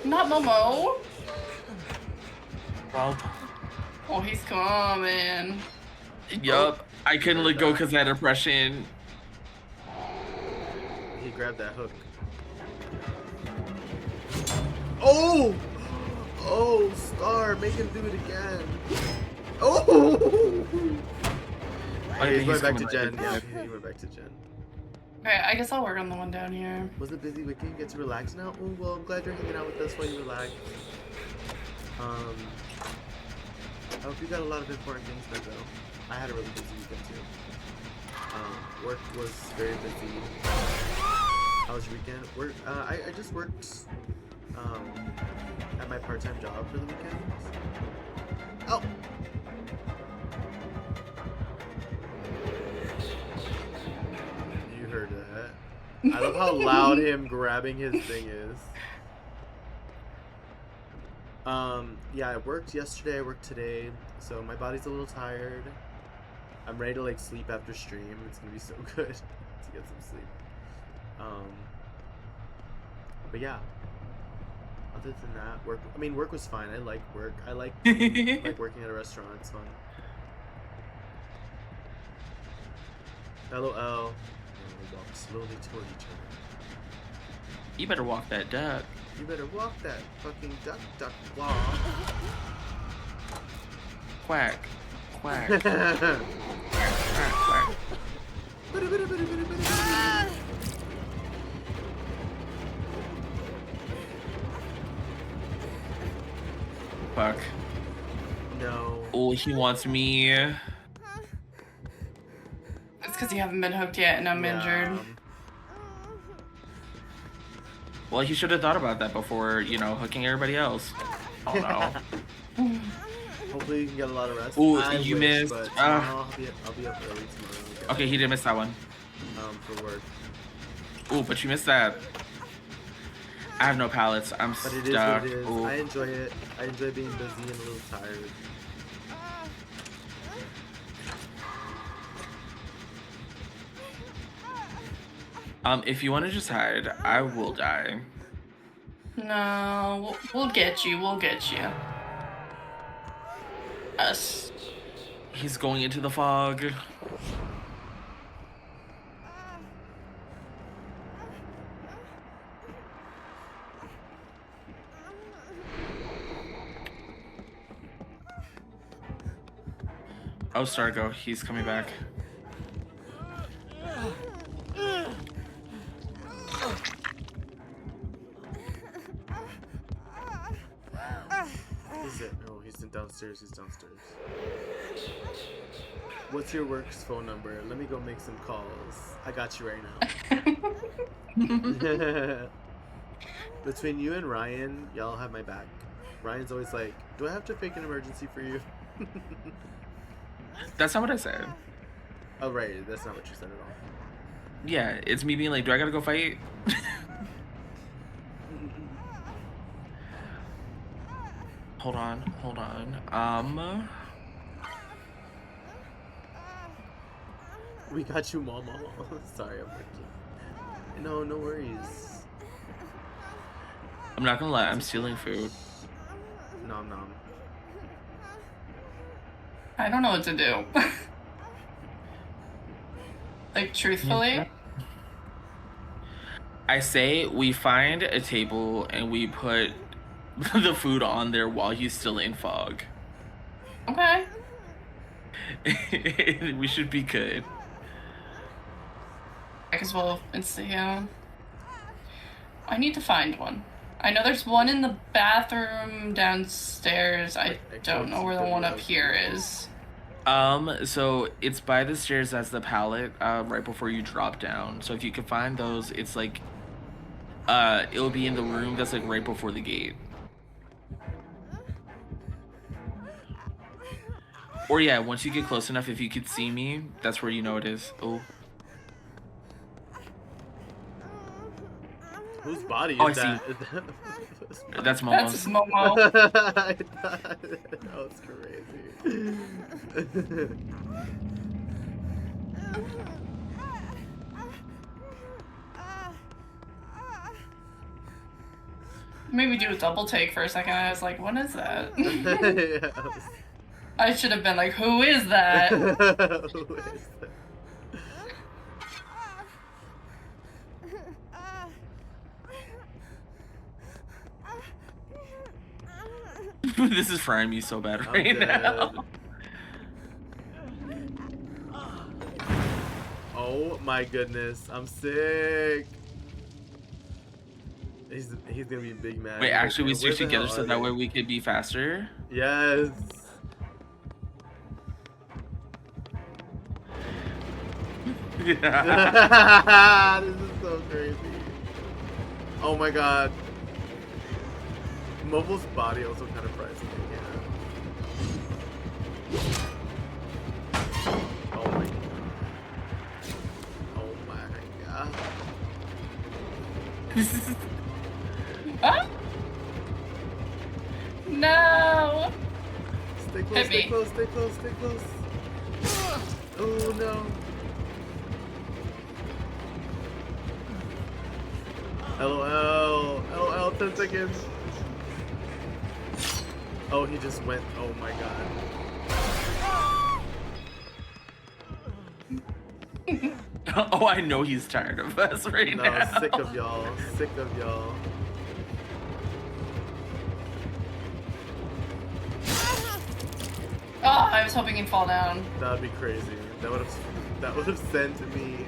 Not Momo. Well, Oh, he's coming. yup. I couldn't let go because I had oppression. He grabbed that hook. Oh! Oh, Star, make him do it again. Oh! Okay, he's going back to Jen. Yeah, he went back to Jen. Okay, I guess I'll work on the one down here. Was it busy weekend? Get to relax now? Oh, well, I'm glad you're hanging out with us while you relax. I hope you got a lot of important things done, though. I had a really busy weekend, too. Work was very busy. How was your weekend? Work, I just worked, at my part-time job for the weekend. Oh! You heard that. I love how loud him grabbing his thing is. Yeah, I worked yesterday, I worked today, so my body's a little tired. I'm ready to like sleep after stream. It's gonna be so good to get some sleep. But yeah. Other than that, work was fine. I like work. I like like working at a restaurant. It's fun. LOL. And we walk slowly toward each other. You better walk that duck. You better walk that fucking duck walk. Quack. Quack. Quack, quack. Fuck. No. Oh, he wants me. It's because you haven't been hooked yet and I'm injured. Well, he should have thought about that before, you know, hooking everybody else. Oh no. Hopefully you can get a lot of rest. Ooh, I you wish, missed. But tomorrow I'll be up early tomorrow. Okay, he did miss that one. For work. Ooh, but you missed that. I have no pallets. I'm But it stuck. is what it is. Ooh. I enjoy it. I enjoy being busy and a little tired. If you want to just hide, I will die. No, we'll get you. We'll get you. Us. He's going into the fog. Oh, Stargo, he's coming back. Downstairs, he's downstairs. What's your work's phone number? Let me go make some calls. I got you right now. Between you and Ryan, y'all have my back. Ryan's always like, do I have to fake an emergency for you? That's not what I said. Oh, right. That's not what you said at all. Yeah, it's me being like, do I gotta go fight? Hold on. We got you, Mama. Sorry, I'm working. No worries. I'm not gonna lie, I'm stealing food. Nom nom. I don't know what to do. Like, truthfully? I say we find a table and we put the food on there while he's still in fog. Okay. We should be good. Because, well, it's the, I need to find one. I know there's one in the bathroom downstairs. I don't know where the one up here is. So it's by the stairs as the pallet, right before you drop down. So if you can find those, it's like, it'll be in the room that's like right before the gate. Or yeah, once you get close enough, if you could see me, that's where you know it is. Oh. Whose body is Oh, I that? see. That's Momo's. That's Momo. I thought that was crazy. Maybe do a double take for a second. I was like, what is that? Yes. I should have been like, who is that? Who is that? This is frying me so bad right now. Oh my goodness, I'm sick. He's gonna be a big man. Wait, actually, we Where stick the together hell so are that they? way we could be faster. Yes. This is so crazy. Oh my god. Mobile's body also kind of fries me. Yeah. Oh my god. Oh my god. Huh? No! Stay close, Hit stay me. close, stay close, stay close. Oh no. LOL. LOL, 10 seconds. Oh, he just went. Oh my god. Oh, I know he's tired of us right No, now. sick of y'all. Sick of y'all. Oh, I was hoping he'd fall down. That would be crazy. That would have sent me.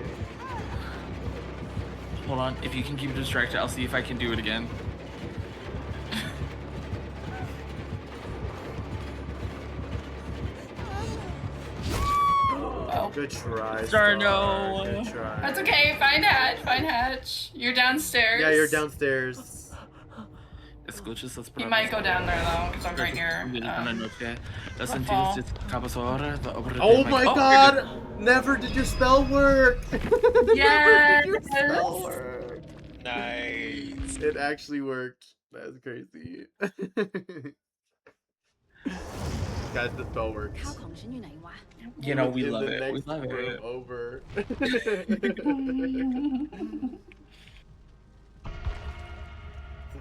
Hold on, if you can keep it distracted, I'll see if I can do it again. Oh. Good try, Star, no. Good try. That's okay. Find Hatch. Find Hatch. You're downstairs. Yeah, you're downstairs. Escuchas las You might go down there though, because I'm right near. Oh my god! Never did your spell work! Yes! Never did your spell work! Nice. It actually worked. That's crazy. Guys, the spell works. You know, we In love the it. We next love room it. over.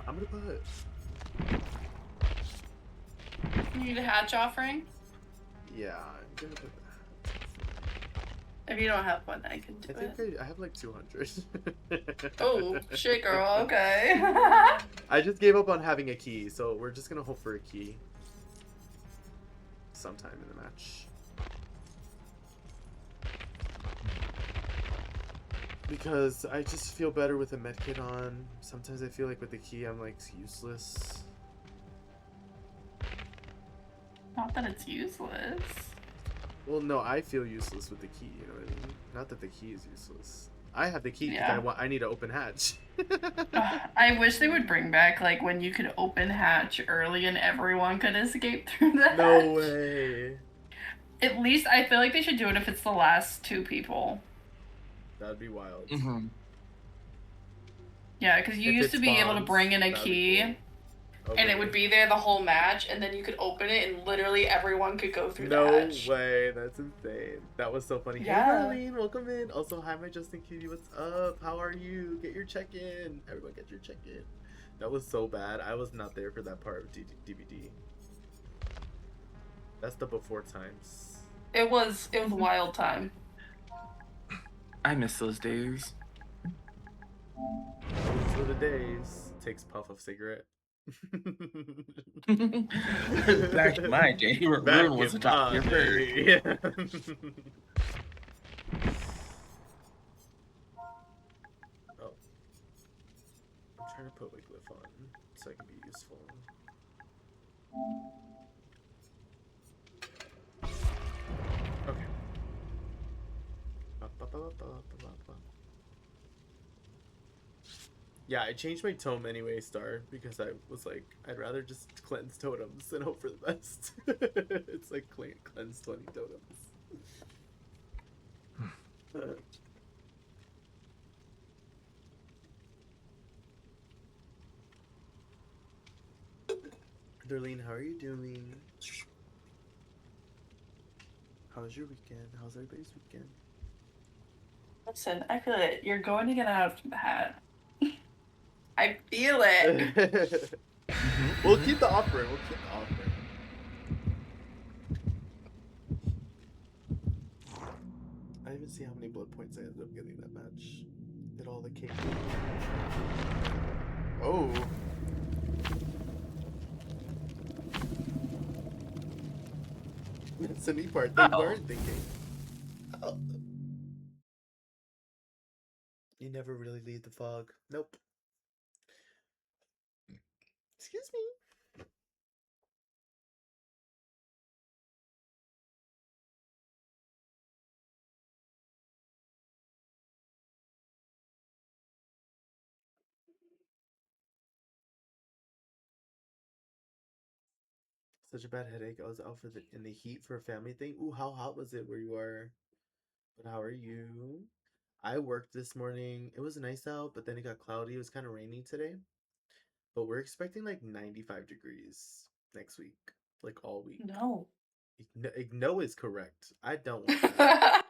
I'm gonna put. You need a Hatch offering? Yeah, I'm gonna put If you don't have one, I can do that. I it. think I have like 200. Oh, shit, girl. Okay. I just gave up on having a key, so we're just gonna hope for a key sometime in the match. Because I just feel better with a medkit on. Sometimes I feel like with the key I'm like useless. Not that it's useless. Well, no, I feel useless with the key. You know what I mean? Not that the key is useless. I have the key because Yeah. I need to open hatch. I wish they would bring back like when you could open hatch early and everyone could escape through the hatch. No way. At least I feel like they should do it if it's the last 2 people. That'd be wild. Mm-hmm. Yeah, because you If used it to be able to spawns, bring in a that'd be key, cool. Oh, and it really? would be there the whole match, and then you could open it, and literally everyone could go through the No hatch. way, that's insane. That was so funny. Yeah. Hey Marlene, welcome in. Also, hi my Justin Cutie, what's up? How are you? Get your check-in. Everyone get your check-in. That was so bad. I was not there for that part of DVD. That's the before times. It was a wild time. I miss those days. Those were the days. Takes puff of cigarette. Back in my day, Ruin was the top of your bird. Yeah. Oh. I'm trying to put Wigglytuff on so I can be useful. Okay. Yeah, I changed my tome anyway, Star, because I was like, I'd rather just cleanse totems and hope for the best. It's like cleanse 20 totems. Darlene, how are you doing? How's your weekend? How's everybody's weekend? Listen, I feel it. You're going to get out of the hat. I feel it. We'll keep the offering. We'll keep the offering. I didn't even see how many blood points I ended up getting that match. Did all the cake. Oh. That's the neat part. They weren't thinking. Oh. You never really leave the fog. Nope. Excuse me. Such a bad headache. I was out in the heat for a family thing. Ooh, how hot was it where you are? But how are you? I worked this morning. It was nice out, but then it got cloudy. It was kind of rainy today. But we're expecting like 95 degrees next week. Like all week. No. No is correct. I don't want that.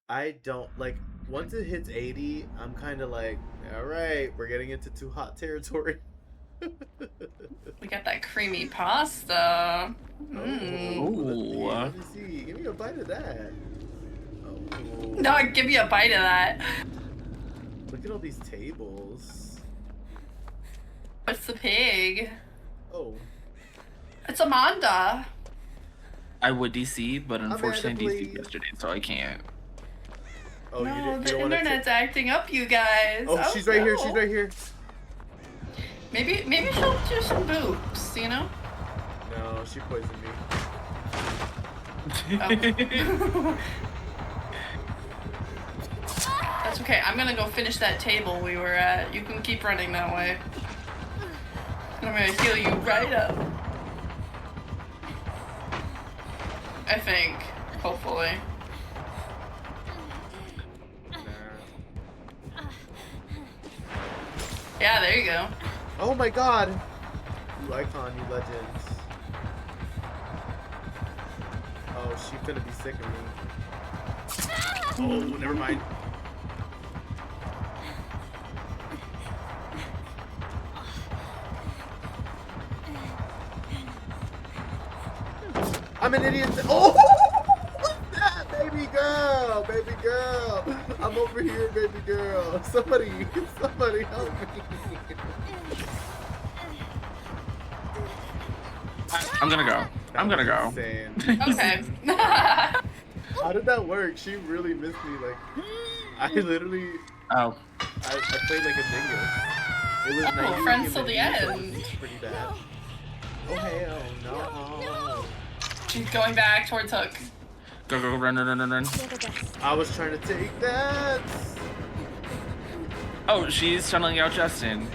I don't like once it hits 80, I'm kind of like, all right, we're getting into too hot territory. We got that creamy pasta. Mm. Ooh. Let me see. Give me a bite of that. Oh. No, give me a bite of that. Look at all these tables. What's the pig? Oh. It's Amanda. I would DC, but unfortunately I please. DC'd yesterday, so I can't. Oh, No, you didn't. the You don't internet's acting up, you guys. Oh, she's right here. no. She's right here. Maybe she'll do some boobs, you know? No, she poisoned me. Oh. That's okay. I'm gonna go finish that table we were at. You can keep running that way. I'm gonna heal you right up. I think. Hopefully. Nah. Yeah, there you go. Oh my god! You icon, you legend. Oh, she's gonna be sick of me. Oh, never mind. I'm an idiot. Oh! What's that? Baby girl! Baby girl! I'm over here, baby girl. Somebody help me. I'm gonna go. I'm gonna go. Insane. Okay. How did that work? She really missed me. Like, I literally, Oh. I played like a dingus. It was Oh, 90 friends till the humidity, so end. it was pretty bad. Oh hell no. She's going back towards Hook. Go, go, go, run, run, run, run, run. You're the best. I was trying to take that. Oh, she's tunneling out Justin.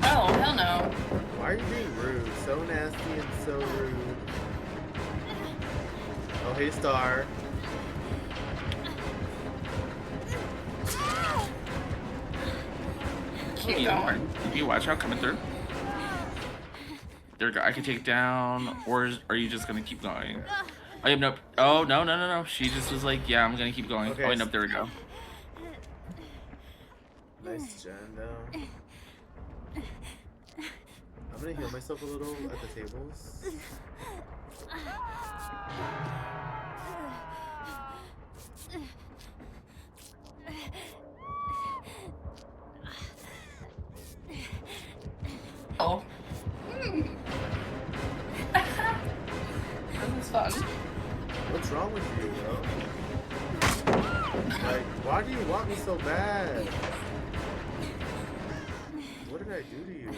Oh, hell no. Why are you being rude? So nasty and so rude. Oh, hey, Star. Keep You going. watch out coming through. There we go. I can take it down, or are you just gonna keep going? Oh, yeah, nope. Oh, no, no, no, no. She just was like, yeah, I'm gonna keep going. Okay. Oh, wait, nope, there we go. Nice, Jen, though. I'm gonna heal myself a little at the tables. Oh. That was fun. What's wrong with you, bro? Like, why do you want me so bad? What did I do to you?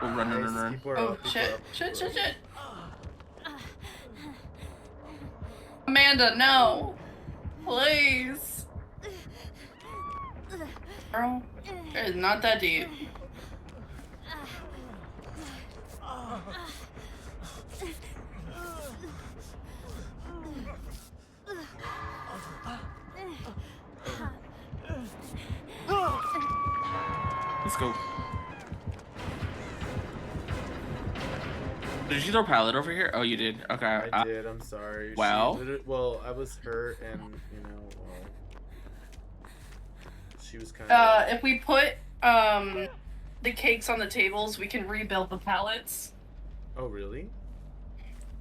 Oh, run, run, run, Nice, run. keep her Oh, up, keep her shit. up, keep Shit, her shit, up. shit. Amanda, no. Please. Girl, it's not that deep. Let's go. Did you throw pallet over here? Oh, you did. Okay. I did, I'm sorry. Well? Well, I was hurt and, you know, well, she was kind of... If we put, the cakes on the tables, we can rebuild the pallets. Oh, really?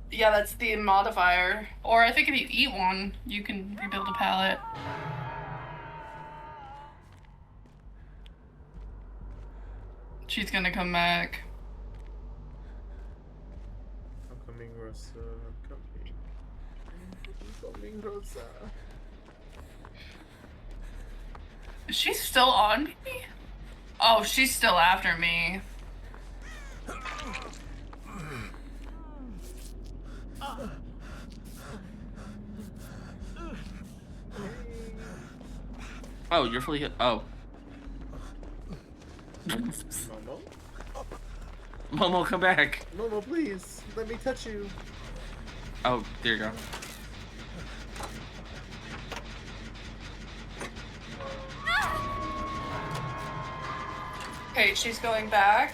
Yeah, that's the modifier. Or I think if you eat one, you can rebuild a pallet. She's gonna come back. I'm coming, Rosa. I'm coming. I'm coming, Rosa. Is she still on me? Oh, she's still after me. Oh, you're fully hit. Oh. Momo? Momo, come back. Momo, please. Let me touch you. Oh, there you go. Okay, she's going back.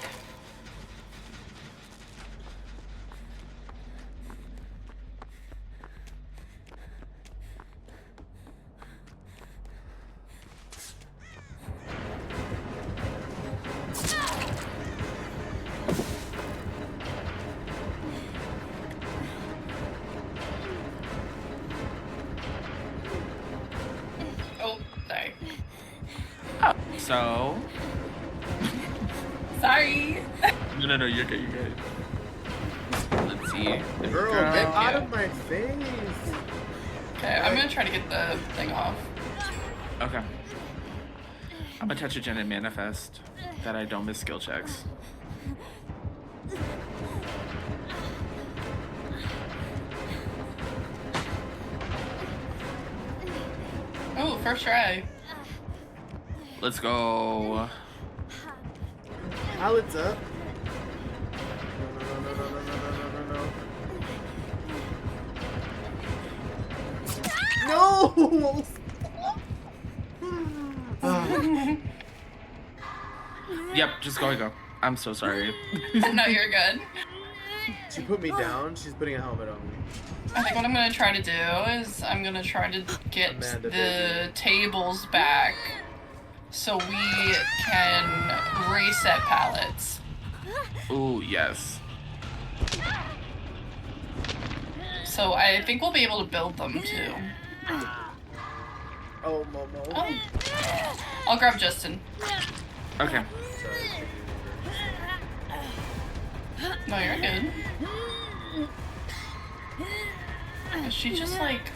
Oh, sorry. So. Sorry. No, no, no, you're good, you're good. Let's see. There we Girl, go. get out Yeah. of my face. Okay, I'm gonna try to get the thing off. Okay. I'm gonna touch a gen and manifest that I don't miss skill checks. Oh, first try. Let's go. Pallets up. No. Yep, just go. I'm so sorry. No, you're good. She put me down. She's putting a helmet on me. I think what I'm gonna try to do is I'm gonna try to get Amanda, the baby. tables back so we can reset pallets. Ooh, yes. So I think we'll be able to build them too. Oh, Momo. Oh. I'll grab Justin. Okay. Sorry. No, you're good. Is she just like...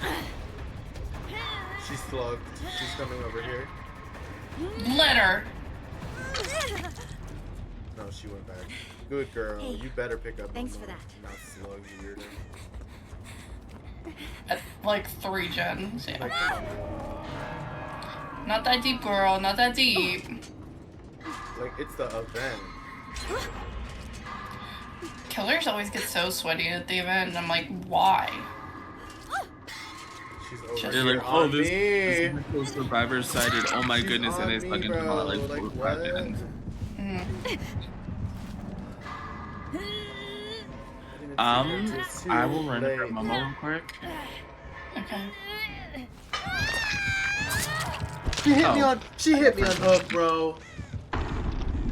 She's slugged. She's coming over here. Litter. No, she went back. Good girl. Hey, You better pick up. thanks Momo, for that. Not slug, you weirdo. At like 3 gens. Yeah. Like, Not that deep, girl. Not that deep. like it's the event. Killers always get so sweaty at the event, and I'm like, why? She's over They're They're here like, oh, on this me. is the survivor sighted. Oh my She's goodness, and on it's me, fucking bro. come out like Like, 4 or 5 what? gens. Mhm. I will run for Momo real quick. Okay. She hit me Oh. on. She hit me on hook, bro.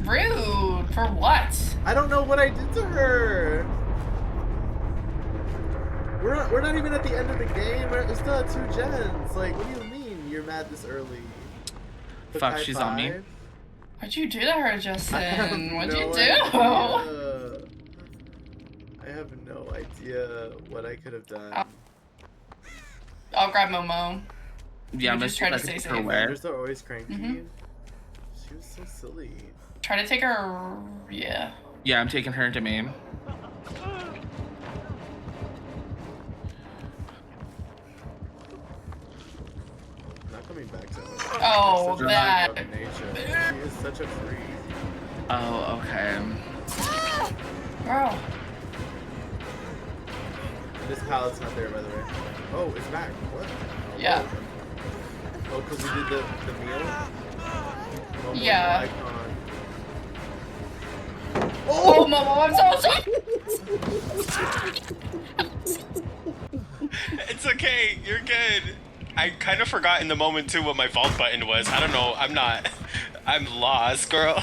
Rude. For what? I don't know what I did to her. We're not even at the end of the game. We're still at 2 gens. Like, what do you mean you're mad this early? Hook Fuck, high she's on me. five? What'd you do to her, I have Justin? What'd no you do? idea. I have no idea what I could have done. I'll grab Momo. Yeah, I'm just just try to trying to stay take her safe. away. Vendors are always cranky. Mhm. She was so silly. Try to take her. Yeah. Yeah, I'm taking her into main. Not coming back to her. Oh, Such a that. freak of nature. She is such a freak. Oh, okay. Girl. This pallet's not there, by the way. Oh, it's back. What? Yeah. Oh, because we did the meal? Momo Yeah. icon. Oh, Momo, I'm so sorry. It's okay. You're good. I kind of forgot in the moment too what my vault button was. I don't know. I'm lost, girl.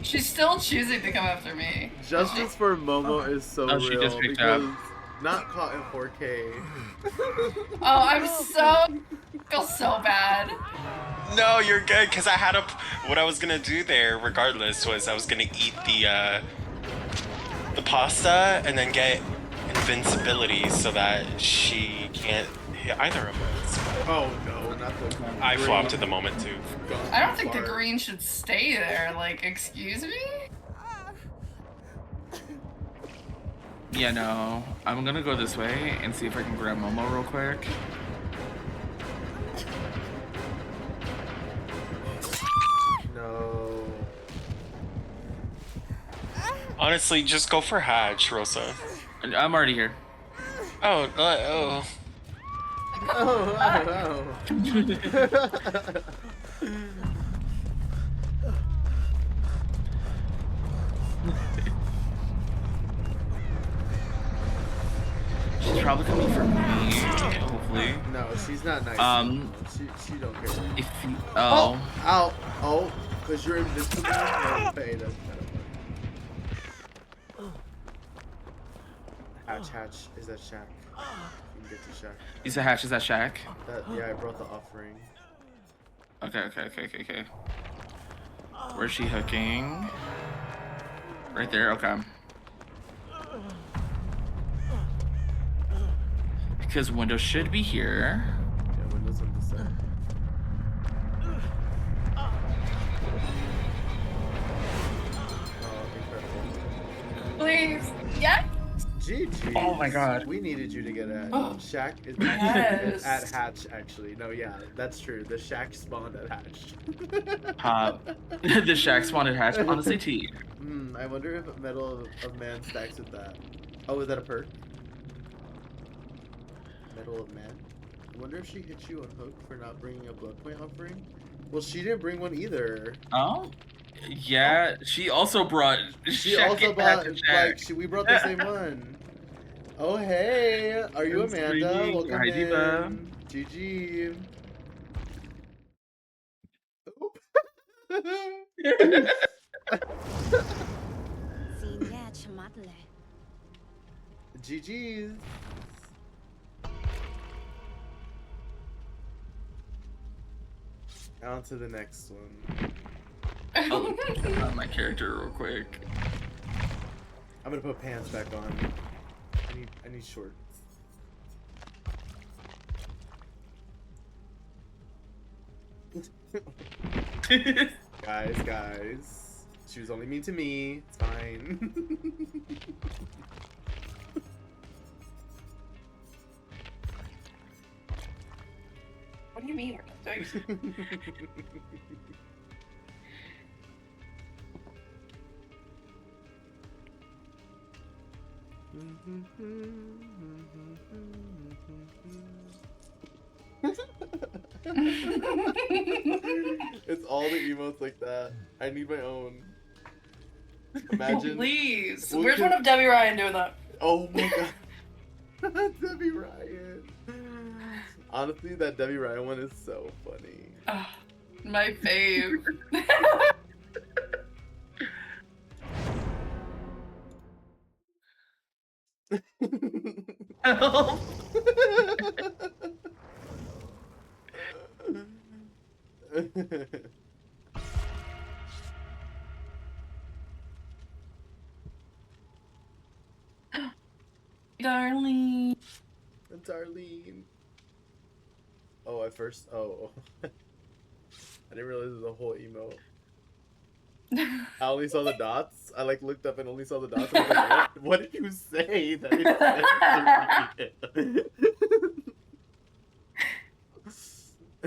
She's still choosing to come after me. Justice for Momo is so Oh, she real just picked because up. not caught in 4K. Oh, I feel so bad. No, you're good. Cause I had what I was gonna do there, regardless, was I was gonna eat the pasta and then get invincibility so that she can't hit either of us. Oh no, not the. I flopped at the moment too. I don't think the green should stay there. Like, excuse me? Yeah, no. I'm gonna go this way and see if I can grab Momo real quick. No. Honestly, just go for Hatch, Rosa. I'm already here. Oh. Oh, oh, She's probably coming for me, hopefully. no, she's not nice. She don't care. If you, oh. Ow. Oh, because you're invincible. No, Faye, that's kind of funny. Hatch. Is that Shaq? You can get to Shaq. You said Hatch is that Shack? Yeah, I brought the offering. Okay. Where's she hooking? Right there, okay. Because window should be here. Yeah, Windows on the set. Oh, incredible. Please. Yeah? GG. Oh my God. We needed you to get at. Oh. Shaq is Yes. at Hatch, actually. No, yeah, that's true. The Shaq spawned at Hatch. Pop. The Shack spawned at Hatch. Honestly, T. I wonder if Medal of Man stacks with that. Oh, is that a perk? Medal of Man? I wonder if she hit you on hook for not bringing a blood point offering? Well, she didn't bring one either. Oh? Yeah, she also brought. She Shack also and brought, Hatch and Shack. we brought the same one. Oh, hey. Are you That's Amanda? pretty. Welcome Hi, Diva. in. GG. Oop. GG's. On to the next one. Oh, on my character real quick. I'm gonna put pants back on. I need shorts. Guys. She was only mean to me. It's fine. What do you mean? We're not doing It's all the emotes like that. I need my own. Imagine. Please. What Where's can- one of Debbie Ryan doing that? Oh my god. Debbie Ryan. Honestly, that Debbie Ryan one is so funny. Oh, my fave. Help. Darling. Darlene. Oh, at first. Oh. I didn't realize it was a whole emote. I only saw the dots. I like looked up and only saw the dots. I was like, what did you say? That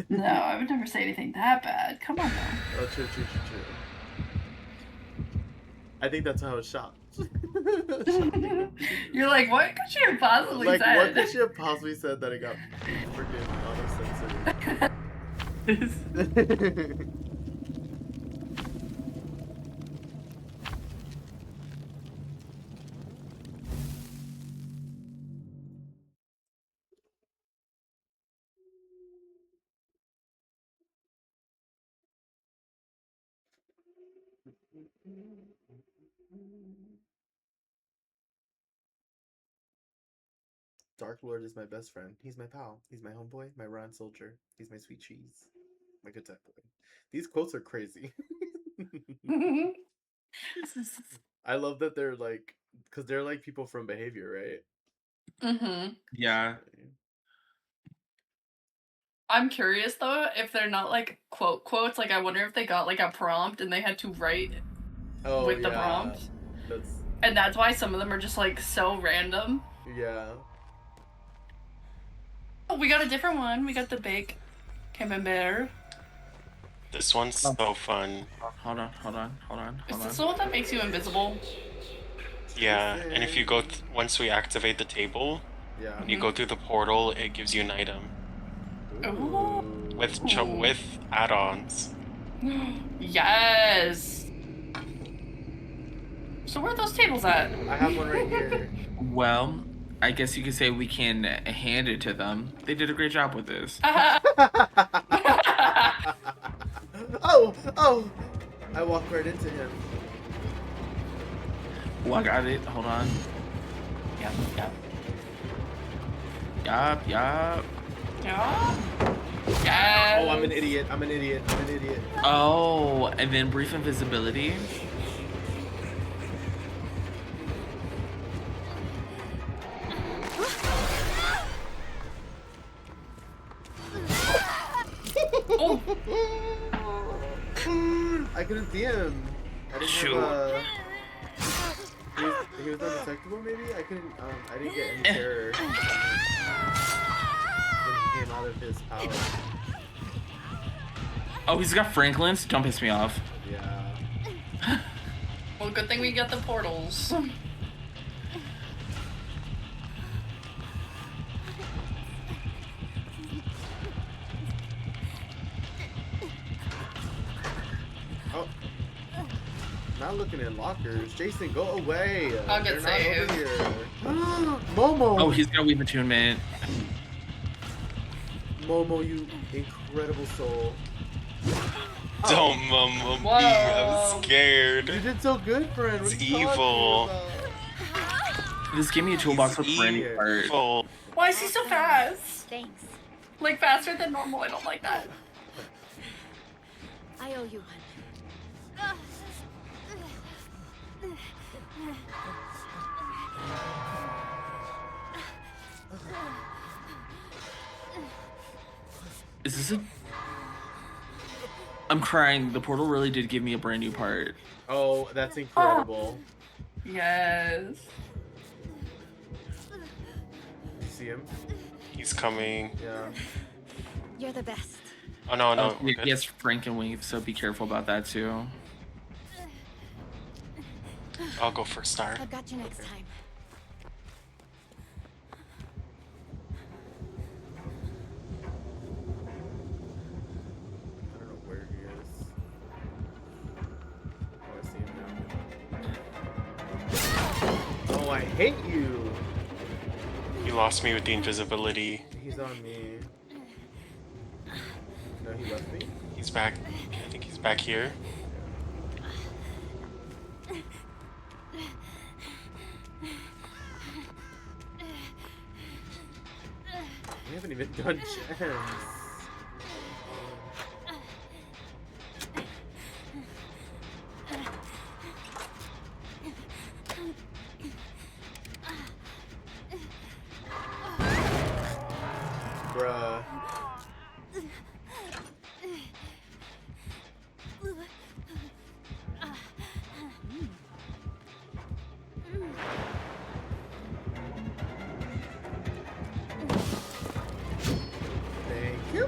No, I would never say anything that bad. Come on now. Oh, true. I think that's how it shot. You're like, what could she have possibly Like, said? what could she have possibly said that it got freaking auto-censored? Dark Lord is my best friend. He's my pal. He's my homeboy, my Ron soldier. He's my sweet cheese. My good type boy. These quotes are crazy. I love that they're like, because they're like people from Behavior, right? Mm-hmm. Yeah. I'm curious though if they're not like quotes. Like I wonder if they got like a prompt and they had to write with the prompt. And that's why some of them are just like so random. Yeah. Oh, we got a different one. We got the big camembert. This one's so fun. Hold on. Is this the one that makes you invisible? Yeah, and if you go once we activate the table, Yeah. when you go through the portal, it gives you an item Ooh. with add-ons. Yes. So where are those tables at? I have one right here. Well, I guess you could say we can hand it to them. They did a great job with this. Oh! I walked right into him. Oh, I got it. Hold on. Yep. Yup. Yeah. Oh, I'm an idiot. Oh, and then brief invisibility. Oh. I couldn't see him. I didn't have he was undetectable maybe? I didn't get any terror when he came out of his power. Oh, he's got Franklin's. Don't piss me off. Yeah. Well, good thing we got the portals. Oh. Not looking in lockers. Jason, go away. I'll get They're saved. not over here. Momo. Oh, he's got Weave Attunement. Momo, you incredible soul. Don't mumble me, Whoa. I'm scared. You did so good, friend. What It's are you talking evil. about? Just give me a toolbox with for any part. Evil. Why is he so fast? Thanks. Like faster than normal. I don't like that. I owe you one. Is this a... I'm crying. The portal really did give me a brand new part. Oh, that's incredible. Yes. You see him? He's coming. Yeah. You're the best. Oh no, no. Yes, Frankenweave, so be careful about that too. I'll go for Star. I've got you next time. I don't know where he is. Oh, I see him now. Oh, I hate you! You lost me with the invisibility. He's on me. No, he left me? He's back. I think he's back here. We haven't even done gems. Bruh. Thank you.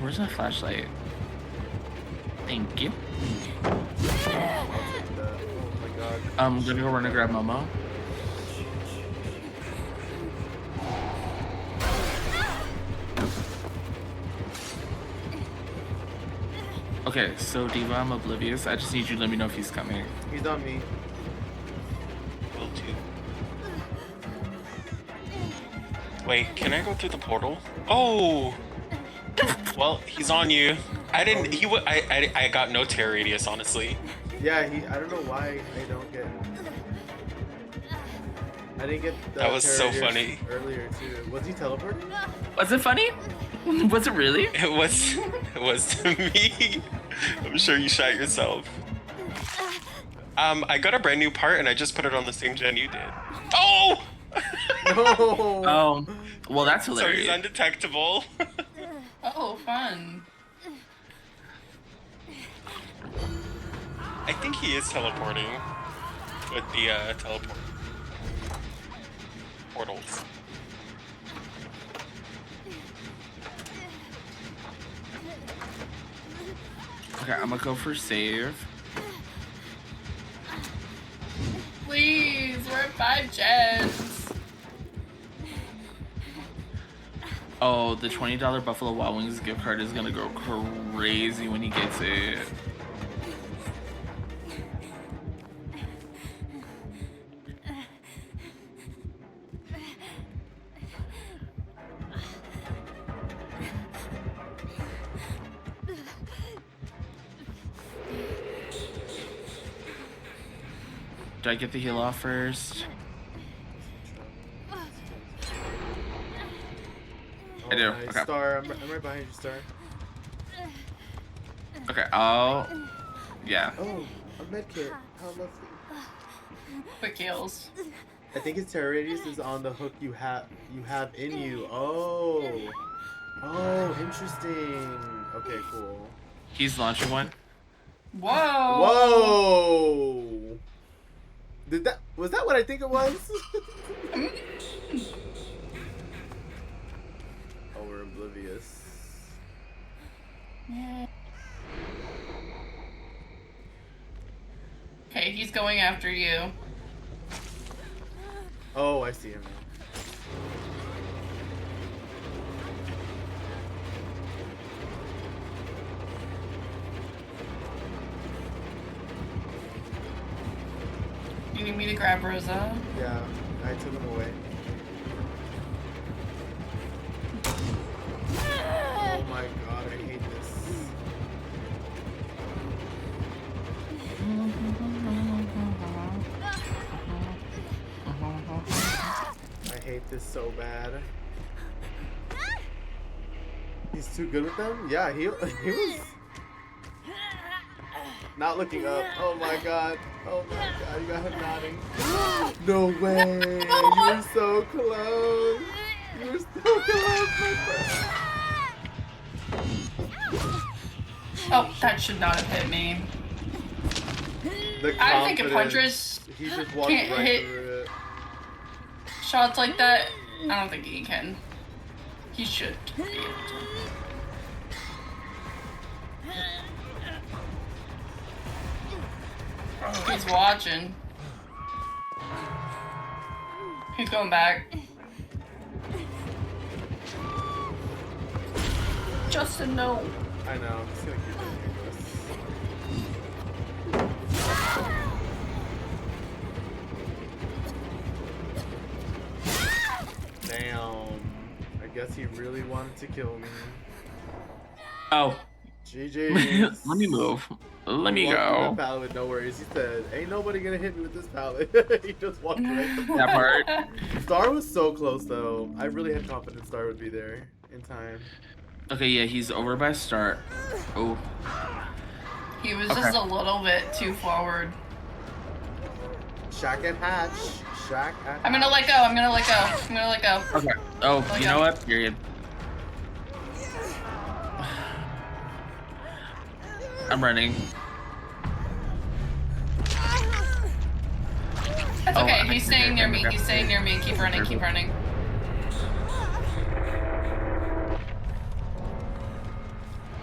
Where's my flashlight? Thank you. I'll take that. Oh my god. I'm gonna go run and grab Momo. Okay, so Diva, I'm oblivious. I just need you to let me know if he's coming. He's on me. Will too. Wait, can I go through the portal? Oh! Well, he's on you. I didn't. I got no tear radius, honestly. Yeah, I don't know why I don't get. I didn't get the That was so terror funny. earlier too. Was he teleporting? Was it funny? Was it really? It was to me. I'm sure you shot yourself. I got a brand new part and I just put it on the same gen you did. Oh! No. Oh, well that's So hilarious. he's undetectable. Oh, fun. I think he is teleporting with the teleport portals. Okay, I'm gonna go for save. Please, we're at 5 gens. Oh, the $20 Buffalo Wild Wings gift card is gonna go crazy when he gets it. Do I get the heal off first? I do. Nice. Okay. Star, I'm right behind you, Star. Okay, I'll... Yeah. Oh, a medkit. How lovely. Quick heals. I think his terror radius is on the hook you have in you. Oh. Oh, interesting. Okay, cool. He's launching one. Whoa. Whoa. Was that what I think it was? Oh, we're oblivious. Okay, he's going after you. Oh, I see him now. You need me to grab Rosa? Yeah, I took him away. Oh my god, I hate this. I hate this so bad. He's too good with them? Yeah, he was not looking up. Oh my god. Oh my god, you got him nodding. No way. You were so close. You We're still close, my friend. Oh, that should not have hit me. I think if Huntress he just walked can't right hit through it. shots like that, I don't think he can. He should be able to. He's watching. He's going back. Justin, no. I know, I'm just gonna keep doing this. Damn. I guess he really wanted to kill me. Oh. GG. Let me move. Let me Walked through go. that pallet with no worries. He said, ain't nobody gonna hit me with this pallet. He just walked right through That part. Star was so close though. I really had confidence Star would be there in time. Okay, yeah, he's over by start. Oh. He was just a little bit too forward. Shack and Hatch. Shack and I'm gonna let go. I'm gonna let go. I'm gonna let go. Okay. Oh, Let you go. know what? Period. I'm running. That's Oh, okay. I'm He's staying near me. He's staying near me. Keep running. Keep running.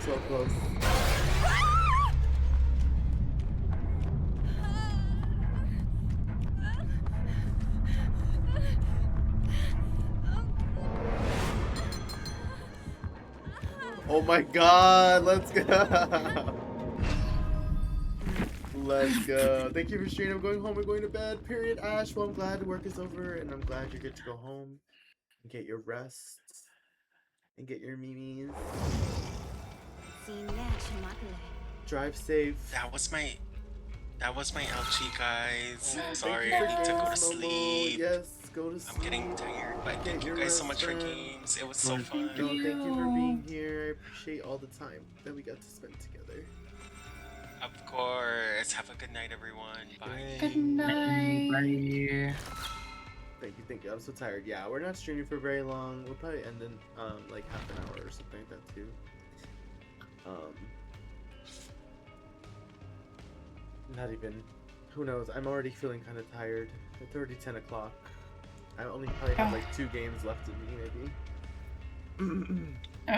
So close. Oh my god, let's go. Let's go. Thank you for streaming. I'm going home. We're going to bed. Period, Ash. Well, I'm glad work is over, and I'm glad you're good to go home and get your rest and get your mimis. Drive safe. That was my LG, guys. Thank Sorry, you I for need to joining go to us, Momo. sleep. Yes, go to sleep. I'm getting tired, but thank you guys so much for games. It was so fun. No, thank you for being here. I appreciate all the time that we got to spend together. Of course. Have a good night, everyone. Bye. Good night. Bye. Thank you. I'm so tired. Yeah, we're not streaming for very long. We'll probably end in like half an hour or something like that too. Not even. Who knows? I'm already feeling kind of tired. It's already 10 o'clock. I only probably have like 2 games left in me, maybe.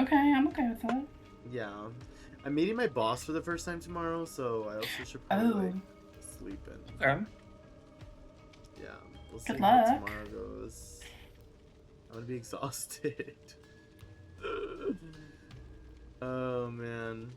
Okay, I'm okay with that. Yeah. I'm meeting my boss for the first time tomorrow, so I also should probably like sleep in. Okay. Yeah. We'll see Good how luck. tomorrow goes. I'm gonna be exhausted. Oh man.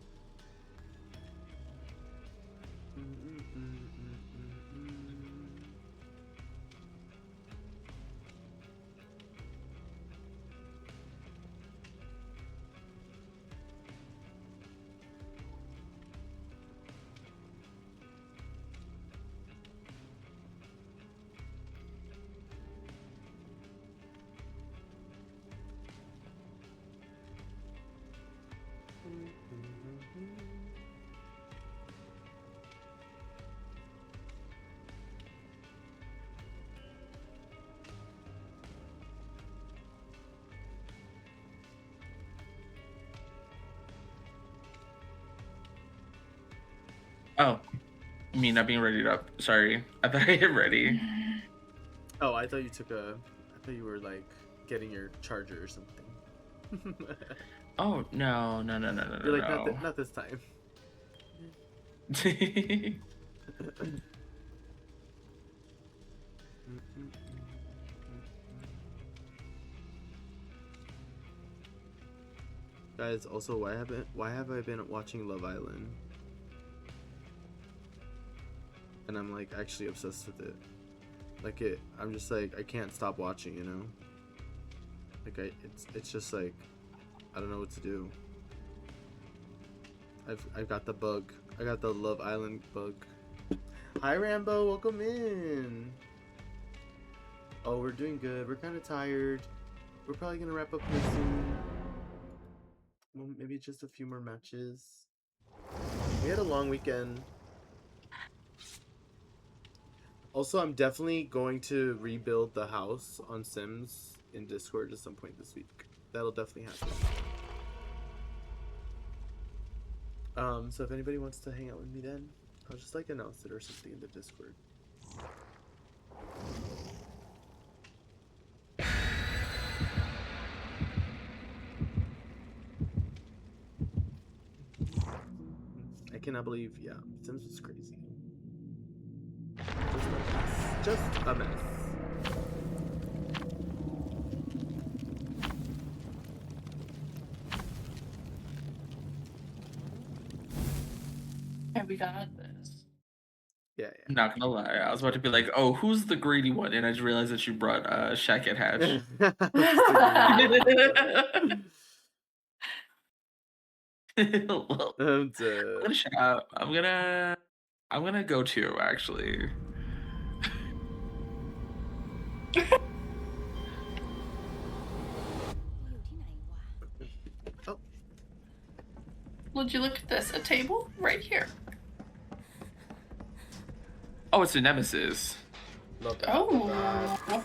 Oh. Me not being ready up. Sorry. I thought I hit ready. Oh, I thought you took a. I thought you were like getting your charger or something. Oh, no. You're like, not this time. Guys, also, why have I been watching Love Island? And I'm like actually obsessed with it. Like I'm just like I can't stop watching, you know. Like it's just like I don't know what to do. I've got the bug. I got the Love Island bug. Hi Rambo, welcome in. Oh, we're doing good. We're kind of tired. We're probably gonna wrap up here soon. Well, maybe just a few more matches. We had a long weekend. Also, I'm definitely going to rebuild the house on Sims in Discord at some point this week. That'll definitely happen. So if anybody wants to hang out with me then, I'll just like announce it or something in the Discord. I cannot believe, yeah, Sims was crazy. Just a mess. And we got this. Yeah. I'm not gonna lie. I was about to be like, oh, who's the greedy one? And I just realized that you brought Shaq and Hatch. Well, I'm gonna go too, actually. Oh. Would you look at this? A table right here. Oh, it's a nemesis. Love that. Oh. Love that.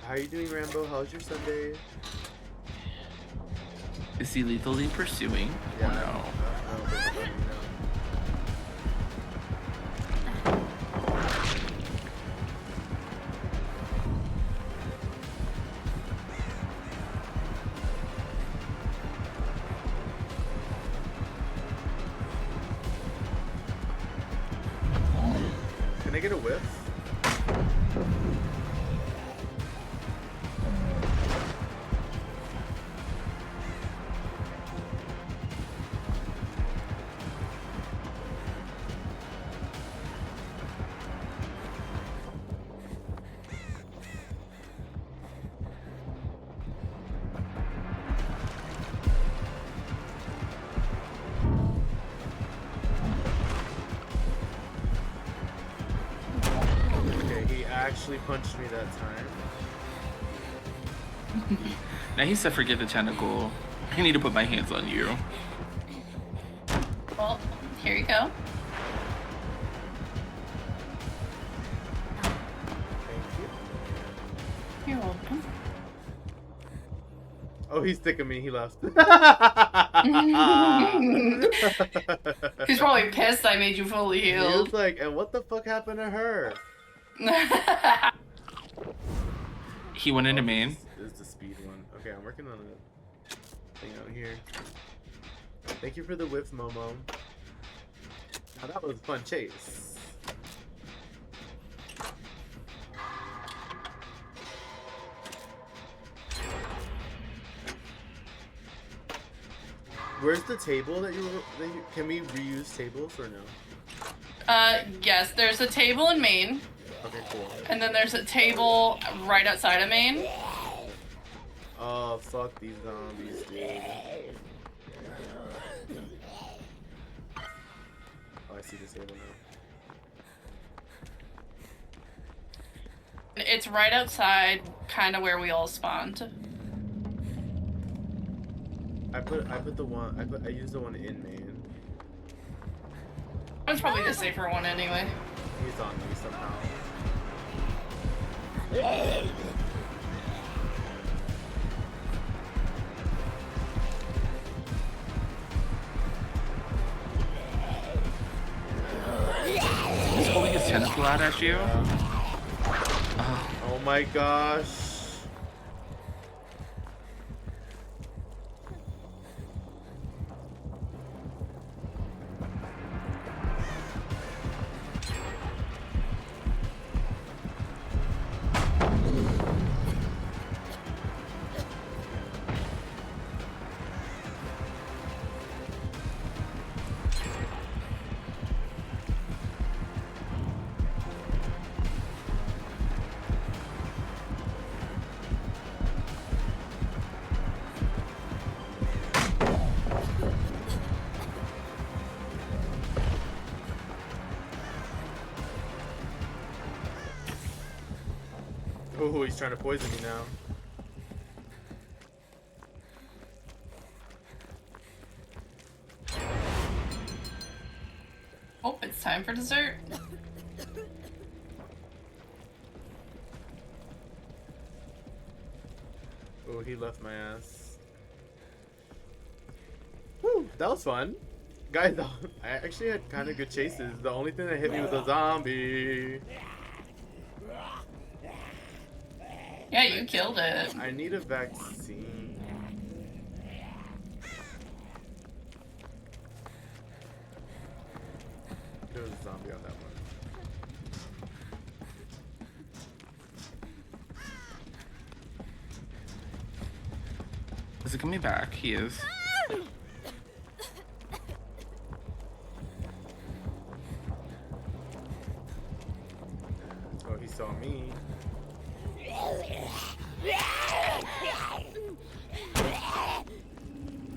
How are you doing, Rambo? How's your Sunday? Is he lethally pursuing? Yeah. Or no? I don't think about it, Can I get a whiff? Actually punched me that time. Now he said, forget the tentacle. I need to put my hands on you. Well, here you go. Thank you. You're welcome. Oh, he's sick of me. He left. He's probably pissed I made you fully He healed. was like, and what the fuck happened to her? He went into main. This is the speed one. Okay, I'm working on a thing out here. Thank you for the whiff, Momo. Oh, that was a fun chase. Where's the table that you can we reuse tables or no? Yes, there's a table in main. Okay, cool. And then there's a table right outside of main. Oh, fuck these zombies, dude. Oh, I see the table now. It's right outside, kind of where we all spawned. I used the one in main. That's probably the safer one anyway. He's on me somehow. He's holding his tentacle out at you. Oh my gosh. Oh, he's trying to poison me now. Oh, it's time for dessert. he left my ass. Woo, that was fun. Guys, I actually had kind of good chases. The only thing that hit me was a zombie. Yeah, you killed it. I need a vaccine. There was a zombie on that one. Is it coming back? He is. Oh, he saw me.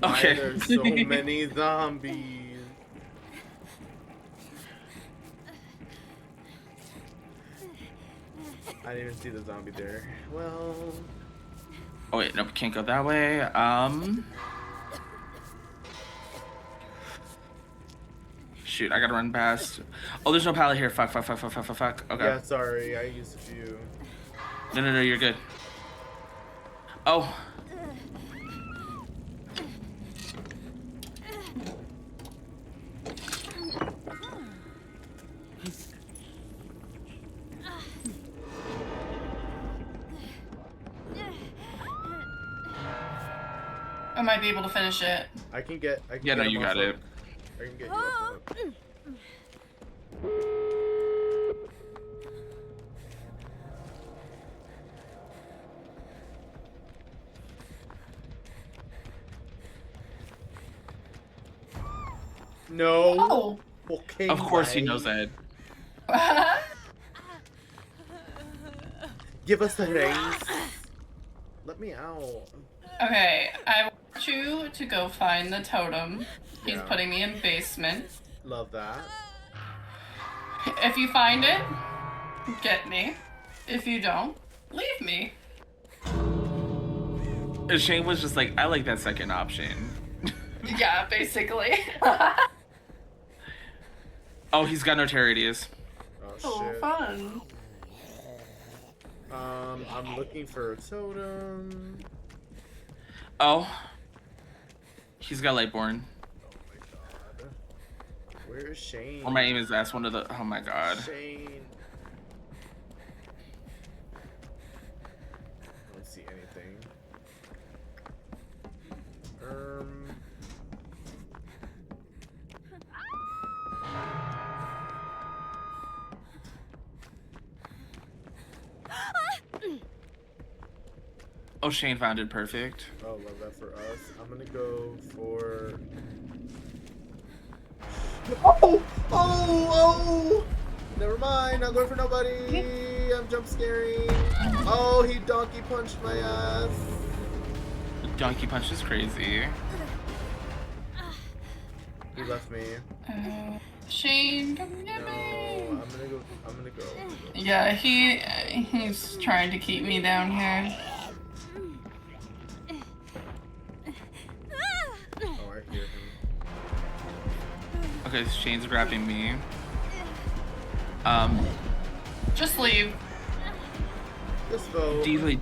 Okay. Why there's so many zombies? I didn't even see the zombie there. Well. Oh wait, nope, can't go that way. Shoot, I gotta run past. Oh, there's no pallet here. Fuck. Okay. Yeah, sorry, I used a few. No, you're good. Oh. I might be able to finish it. I can get. Yeah, no, you got it. I can get you off of it. No. Oh. Okay. Of course he knows that. Give us the rings. Let me out. Okay, I want you to go find the totem. He's Yeah. putting me in basement. Love that. If you find it, get me. If you don't, leave me. Shane was just like, I like that second option. Yeah, basically. Oh, he's got no terror radius. Oh So shit. fun. I'm looking for a totem. Oh. He's got Lightborn. Oh my god. Where's Shane? Or my aim is that's one of the. Oh my god. Shane. I don't see anything. Oh, Shane found it. Perfect. Oh, love that for us. I'm gonna go for. Oh! Never mind. Not going for nobody. I'm jump scaring. Oh, he donkey punched my ass. Donkey punch is crazy. He left me. Shane, come get No, me. I'm gonna go. Yeah, he's trying to keep me down here. Oh, I hear him. Okay, Shane's grabbing me. Just leave. Just go. D,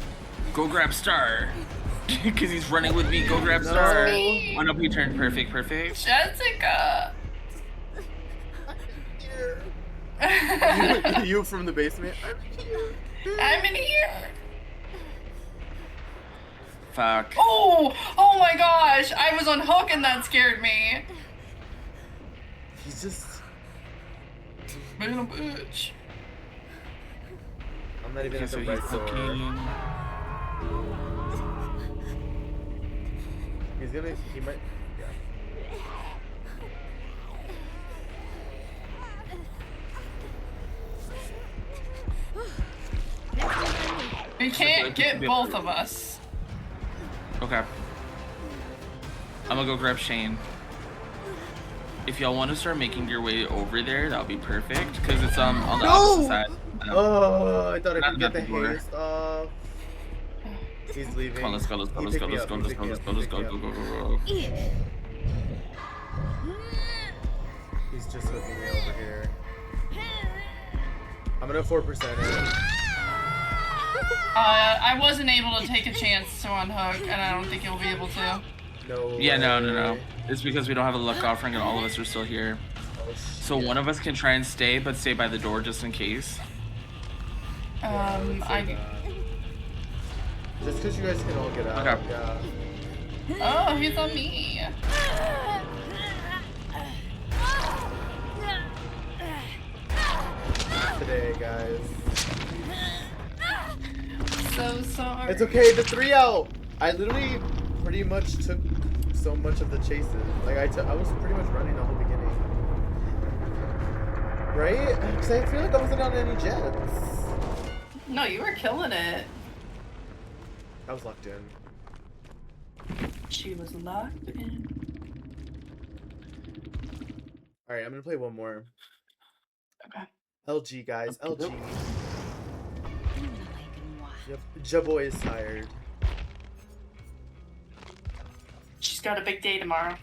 go grab Star. Because he's running with me. Go grab No. Star. Me. Oh no, he turned perfect. Jessica. You from the basement? I'm here. I'm in here. Fuck. Oh my gosh. I was on hook and that scared me. He's just. Being a bitch. I'm not even Okay, at so the he's right door. looking. He's gonna. He might. Yeah. We can't get both of us. Okay. I'm gonna go grab Shane. If y'all want to start making your way over there, that'll be perfect. Because it's on the opposite side. Oh, I thought I Not could get the nothing more. haste off. He's leaving. Come on, let's go. He picked me up, he picked me up, he picked me up. Go. He's just hooking me over here. I'm gonna 4% it. I wasn't able to take a chance to unhook, and I don't think you'll be able to. No. Yeah, way. no. It's because we don't have a luck offering and all of us are still here. Oh, so one of us can try and stay, but stay by the door just in case. Just because you guys can all get out. Okay. Yeah. Oh, he's on me. Today, guys. So sorry. It's okay. The 3 out. I literally pretty much took so much of the chases. Like I was pretty much running the whole beginning. Right? Because I feel like I wasn't on any jets. No, you were killing it. I was locked in. She was locked in. Alright, I'm gonna play one more. Okay. LG, guys. LG. Yep. Jaboy is tired. She's got a big day tomorrow.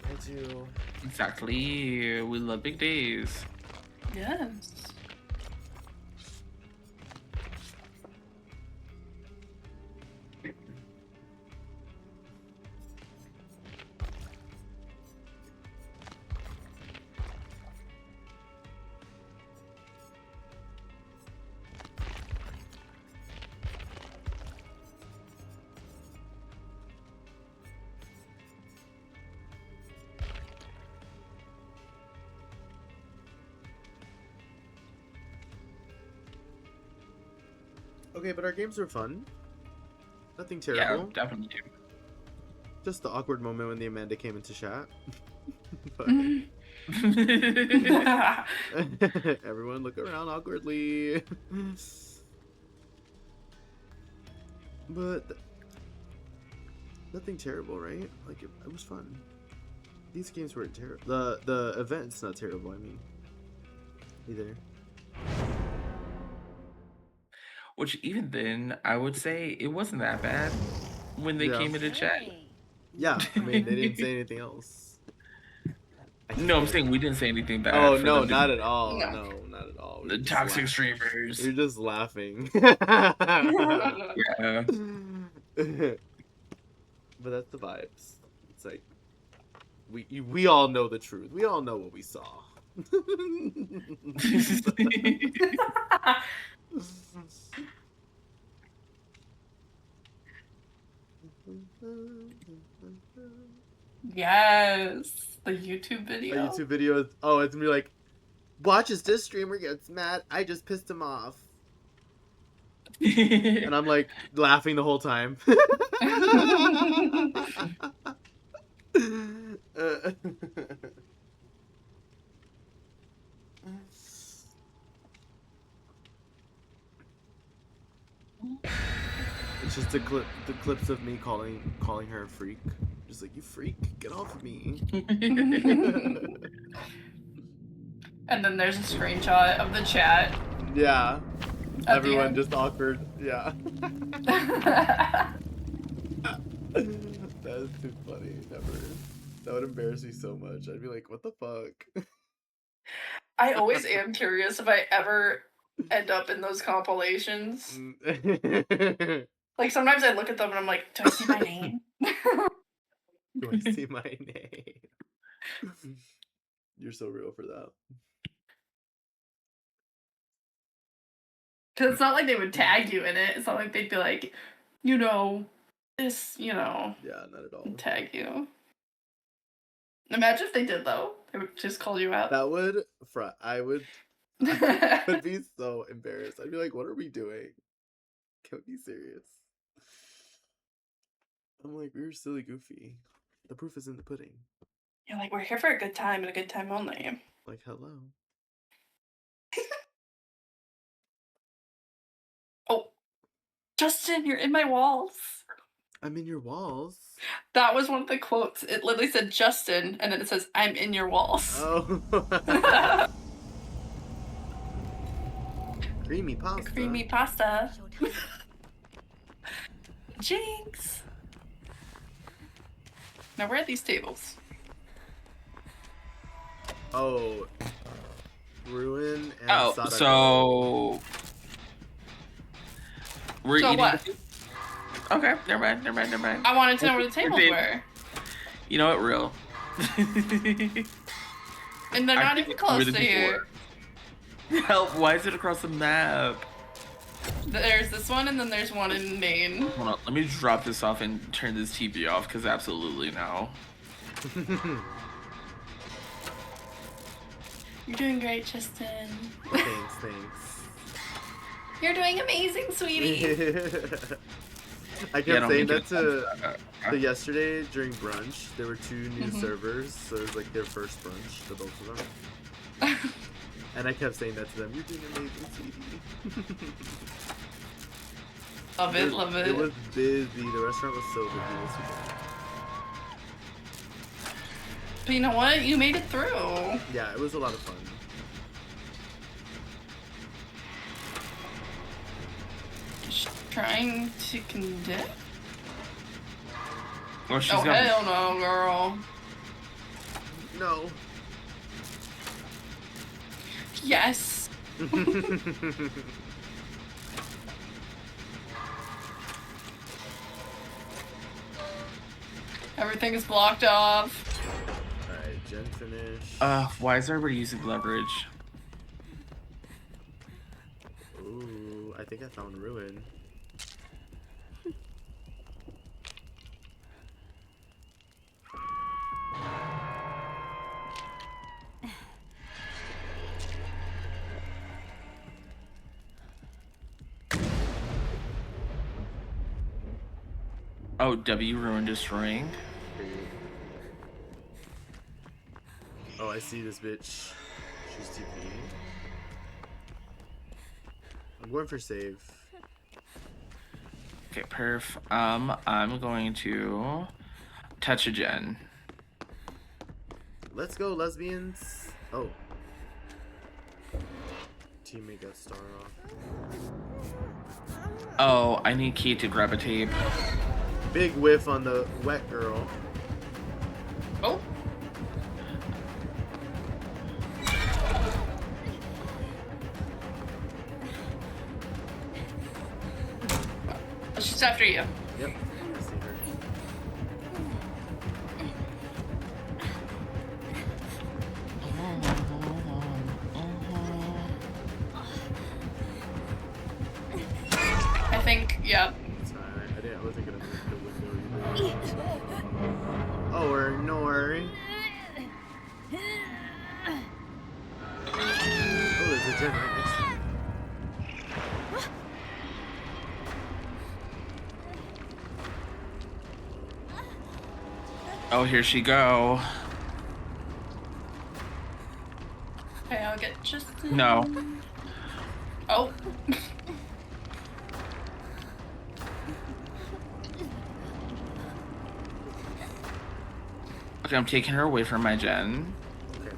I do. Exactly. We love big days. Yes. Okay, but our games were fun. Nothing terrible. Yeah, definitely. Just the awkward moment when the Amanda came into chat. But everyone look around awkwardly. But nothing terrible, right? Like it was fun. These games weren't terrible. The event's not terrible. I mean, either. Which even then, I would say it wasn't that bad when they came into chat. Yeah, I mean they didn't say anything else. No, I'm saying we didn't say anything bad. Oh for no, them to- not at all. No. No, not at all. The toxic streamers. You're just laughing. Yeah. But that's the vibes. It's like we all know the truth. We all know what we saw. Yes. The YouTube video. A YouTube video is it's gonna be like, watch as this streamer gets mad. I just pissed him off. And I'm like laughing the whole time. It's just the clips of me calling her a freak. Just like, you freak, get off of me. And then there's a screenshot of the chat. Yeah. At Everyone the just awkward. Yeah. end. That is too funny. Never. That would embarrass me so much. I'd be like, what the fuck? I always am curious if I ever end up in those compilations. Like sometimes I look at them and I'm like, do I see my name? Do I see my name? You're so real for that. Cause it's not like they would tag you in it. It's not like they'd be like, this, Yeah, not at all. tag you. Imagine if they did though. They would just call you out. That would I would be so embarrassed. I'd be like, what are we doing? Can we be serious? I'm like, we were silly goofy. The proof is in the pudding. You're like, we're here for a good time and a good time only. Like, hello. Oh, Justin, you're in my walls. I'm in your walls. That was one of the quotes. It literally said Justin, and then it says, I'm in your walls. Oh. Creamy pasta. Creamy pasta. Jinx. Now we're at these tables. Oh. Ruin and Oh, Sadako. so We're So eating. what? Okay, never mind. I wanted to know where the tables were. You know what, real. And they're not even close to here. Help, why is it across the map? There's this one, and then there's one in Maine. Hold on, let me drop this off and turn this TV off, because absolutely no. You're doing great, Tristan. Thanks. You're doing amazing, sweetie. I kept saying that to yesterday during brunch. There were 2 new servers, so it was like their first brunch, the both of them. And I kept saying that to them. You're doing amazing, sweetie. Love it. It was busy. The restaurant was so busy this weekend. But you know what? You made it through. Yeah, it was a lot of fun. Just trying to condict. Well, she's Oh, got hell no, girl. No. Yes. Everything is blocked off. Alright, Jen finish. why is everybody using leverage? Ooh, I think I found Ruin. Oh, W ruin destroying. Oh, I see this bitch. She's TPing. I'm going for save. Okay, perf. I'm going to touch a gen. Let's go, lesbians. Oh. Teammate got star off. Oh, I need Kate to grab a tape. Big whiff on the wet girl. Oh. She's after you. Yep, I see her. I think, yeah. It's fine. I wasn't gonna move the window either. Oh, or Nori. Oh, there's a gen right next to me. Oh, here she go. Okay, I'll get just. No. Oh. Okay, I'm taking her away from my gen. Okay.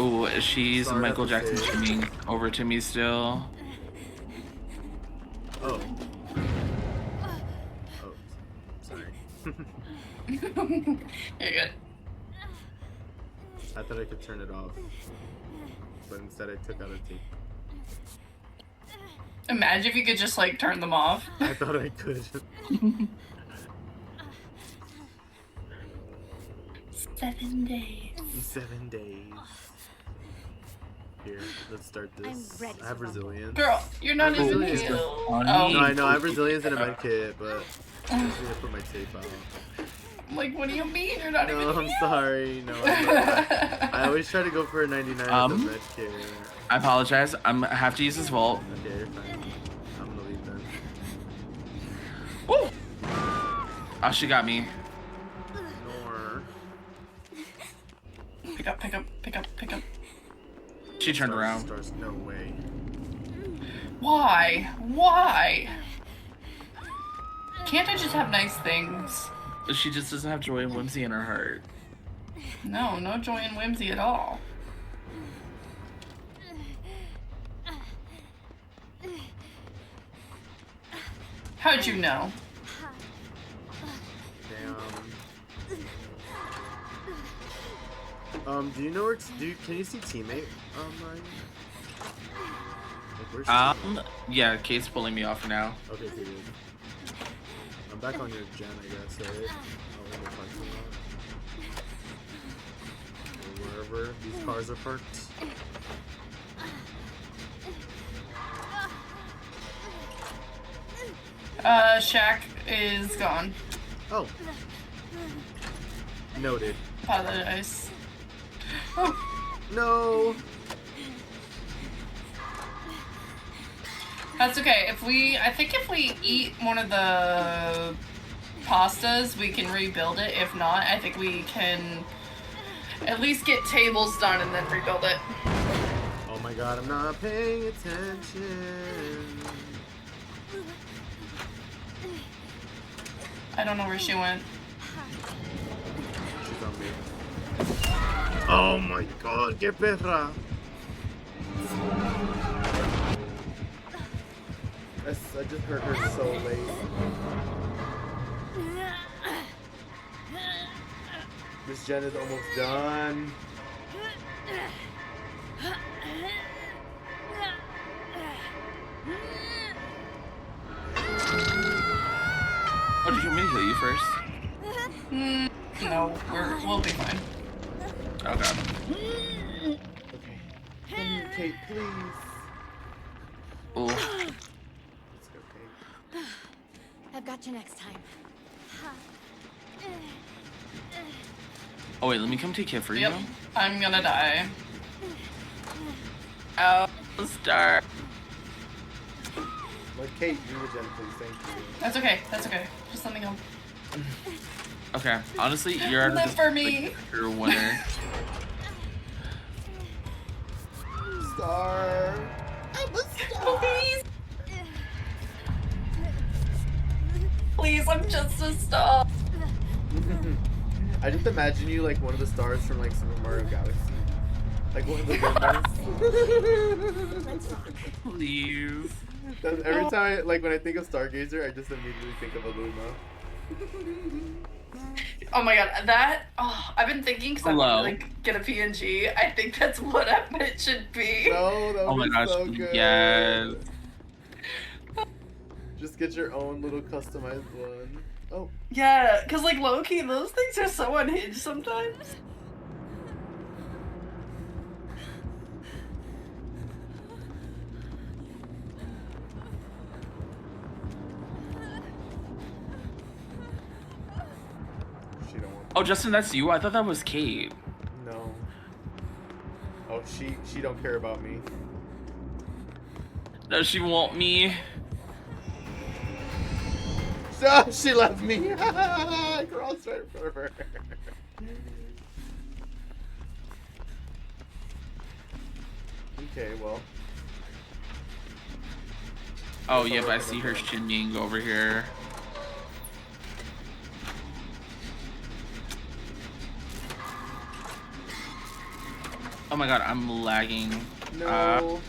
Ooh, she's Sorry, Michael that's a Jackson save. coming over to me still. Oh. Oh, sorry. You're good. I thought I could turn it off, but instead I took out a tape. Imagine if you could just like turn them off. I thought I could. 7 days. 7 days. Here, let's start this. I'm ready I have to rumble. resilience. Girl, you're not I'm even resilience. cute. Oh. No, I know I have resilience and a med kit, but I'm just gonna put my tape out. Like, what do you mean you're not No, even I'm cute? sorry. No, I'm not. I always try to go for a 99 with the med kit. I apologize. I have to use this vault. Okay, you're fine. I'm gonna leave then. Woo! Oh, she got me. Nor. Pick up, pick up, pick up, pick up. She turned around. Stars, no way. Why? Why? Can't I just have nice things? She just doesn't have joy and whimsy in her heart. No, no joy and whimsy at all. How'd you know? Damn. Do you know where? Can you see teammate online? Where's she? Yeah, Kate's pulling me off now. Okay, good. I'm back on your gen, I guess, right? Oh, in the parking lot. Or wherever these cars are parked. Shaq is gone. Oh. Noted. Apologize. No. That's okay. I think if we eat one of the pastas, we can rebuild it. If not, I think we can at least get tables done and then rebuild it. Oh my god, I'm not paying attention. I don't know where she went. She's on me. Oh my god, que perra. I just heard her so late. This gen is almost done. Oh, did you want me to heal you first? No, we'll be fine. Okay. Okay. Come here, Kate, please. Oh. Let's go, Kate. I've got you next time. Oh wait, let me come take care for you. Yep, I'm gonna die. Oh, star. Like, Kate, do the gen, please. Thank you. That's okay. That's okay. Just let me go. Okay, honestly, you're out of Live this, for me. like, you're a winner. Star. I'm a star. Please. Please, I'm just a star. I just imagine you like one of the stars from like Super Mario Galaxy. Like one of the members. Please. Every time when I think of Stargazer, I just immediately think of Aluma. Oh my god, I've been thinking because I'm gonna like get a PNG. I think that's what it should be. No, that would be so good. Yes. Just get your own little customized one. Oh. Yeah, because like low-key, those things are so unhinged sometimes. Oh, Justin, that's you? I thought that was Kate. No. Oh, she don't care about me. Does she want me? Oh, she left me. I crossed right in front of her. Okay, well. Oh, yep, I see her shimmying over here. Oh my god, I'm lagging. No.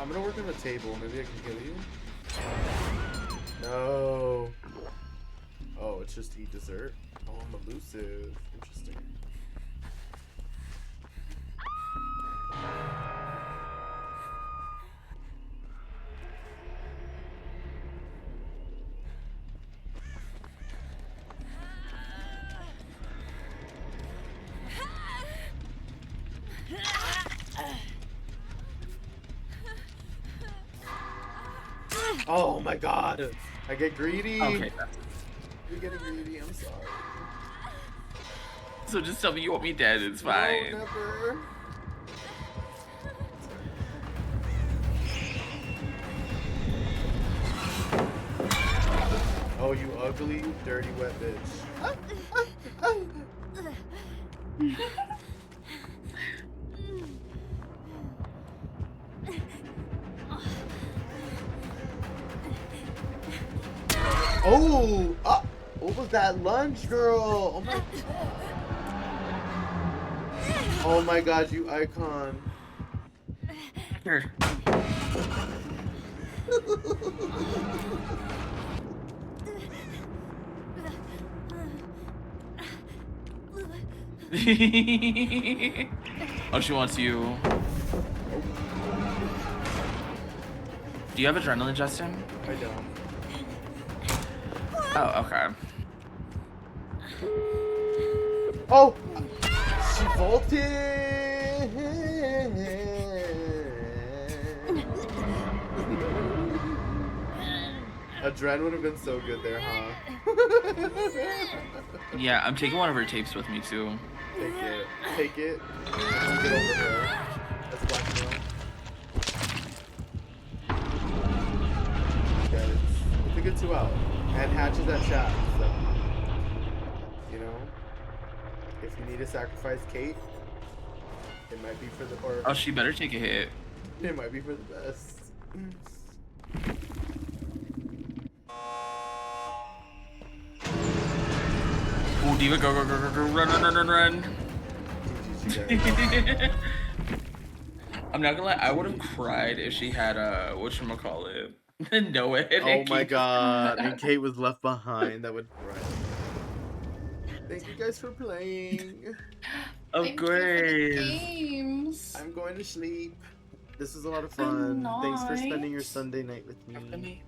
I'm gonna work on the table. Maybe I can kill you. No. Oh, it's just eat dessert. Oh, I'm elusive. Interesting. Oh my god! I get greedy! Okay. You're getting greedy, I'm sorry. So just tell me you want me dead, it's fine. No, never. Oh, you ugly, dirty, wet bitch. Oh! What was that lunge, girl? Oh my god. Oh my god, you icon. Here. Oh, she wants you. Do you have adrenaline, Justin? I don't. Oh, okay. Oh! She vaulted! Adren would have been so good there, huh? Yeah, I'm taking one of her tapes with me, too. Take it. Take it. Don't get over her. That's blackmail. Okay, it's a good 2 out. And Hatch is at chat, so... You know? If you need to sacrifice Kate, it might be for the... Or, Oh, she better take a hit. it might be for the best. Ooh, Diva, go, go, go, go, go, run, run, run, run, run. I'm not gonna lie, I would have cried if she had whatchamacallit, Noah. Oh my god, and Kate was left behind. That would cry. Thank you guys for playing. Of course. Games. I'm going to sleep. This was a lot of fun. Thanks for spending your Sunday night with me.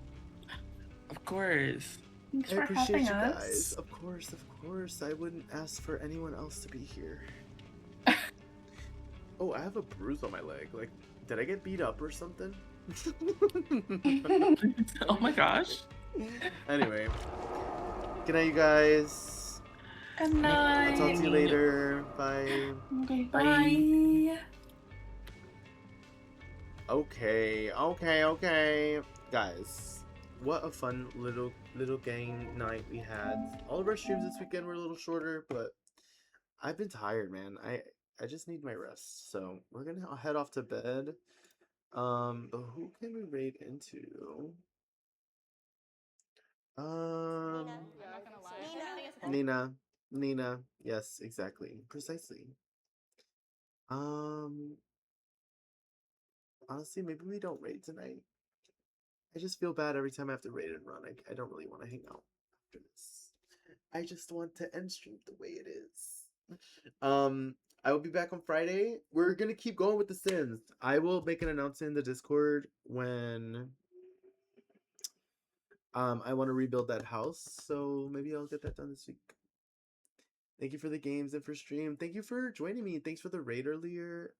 Of course. Thanks I for appreciate you having guys. us. Of course, of course. I wouldn't ask for anyone else to be here. Oh, I have a bruise on my leg. Like, did I get beat up or something? Oh my gosh. Anyway. Good night, you guys. Good night. I'll talk to you later. Bye. Okay, bye. Okay. Guys, what a fun little gang night we had. All of our streams this weekend were a little shorter, but I've been tired, man. I just need my rest. So we're gonna head off to bed. But who can we raid into? Nina. Yes, exactly. Precisely. Honestly, maybe we don't raid tonight. I just feel bad every time I have to raid and run. I don't really want to hang out after this. I just want to end stream the way it is. I will be back on Friday. We're gonna keep going with the Sims. I will make an announcement in the Discord when I want to rebuild that house. So maybe I'll get that done this week. Thank you for the games and for stream. Thank you for joining me. Thanks for the raid earlier.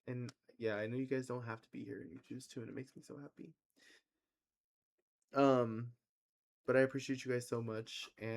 And yeah, I know you guys don't have to be here and you choose to, and it makes me so happy. But I appreciate you guys so much, and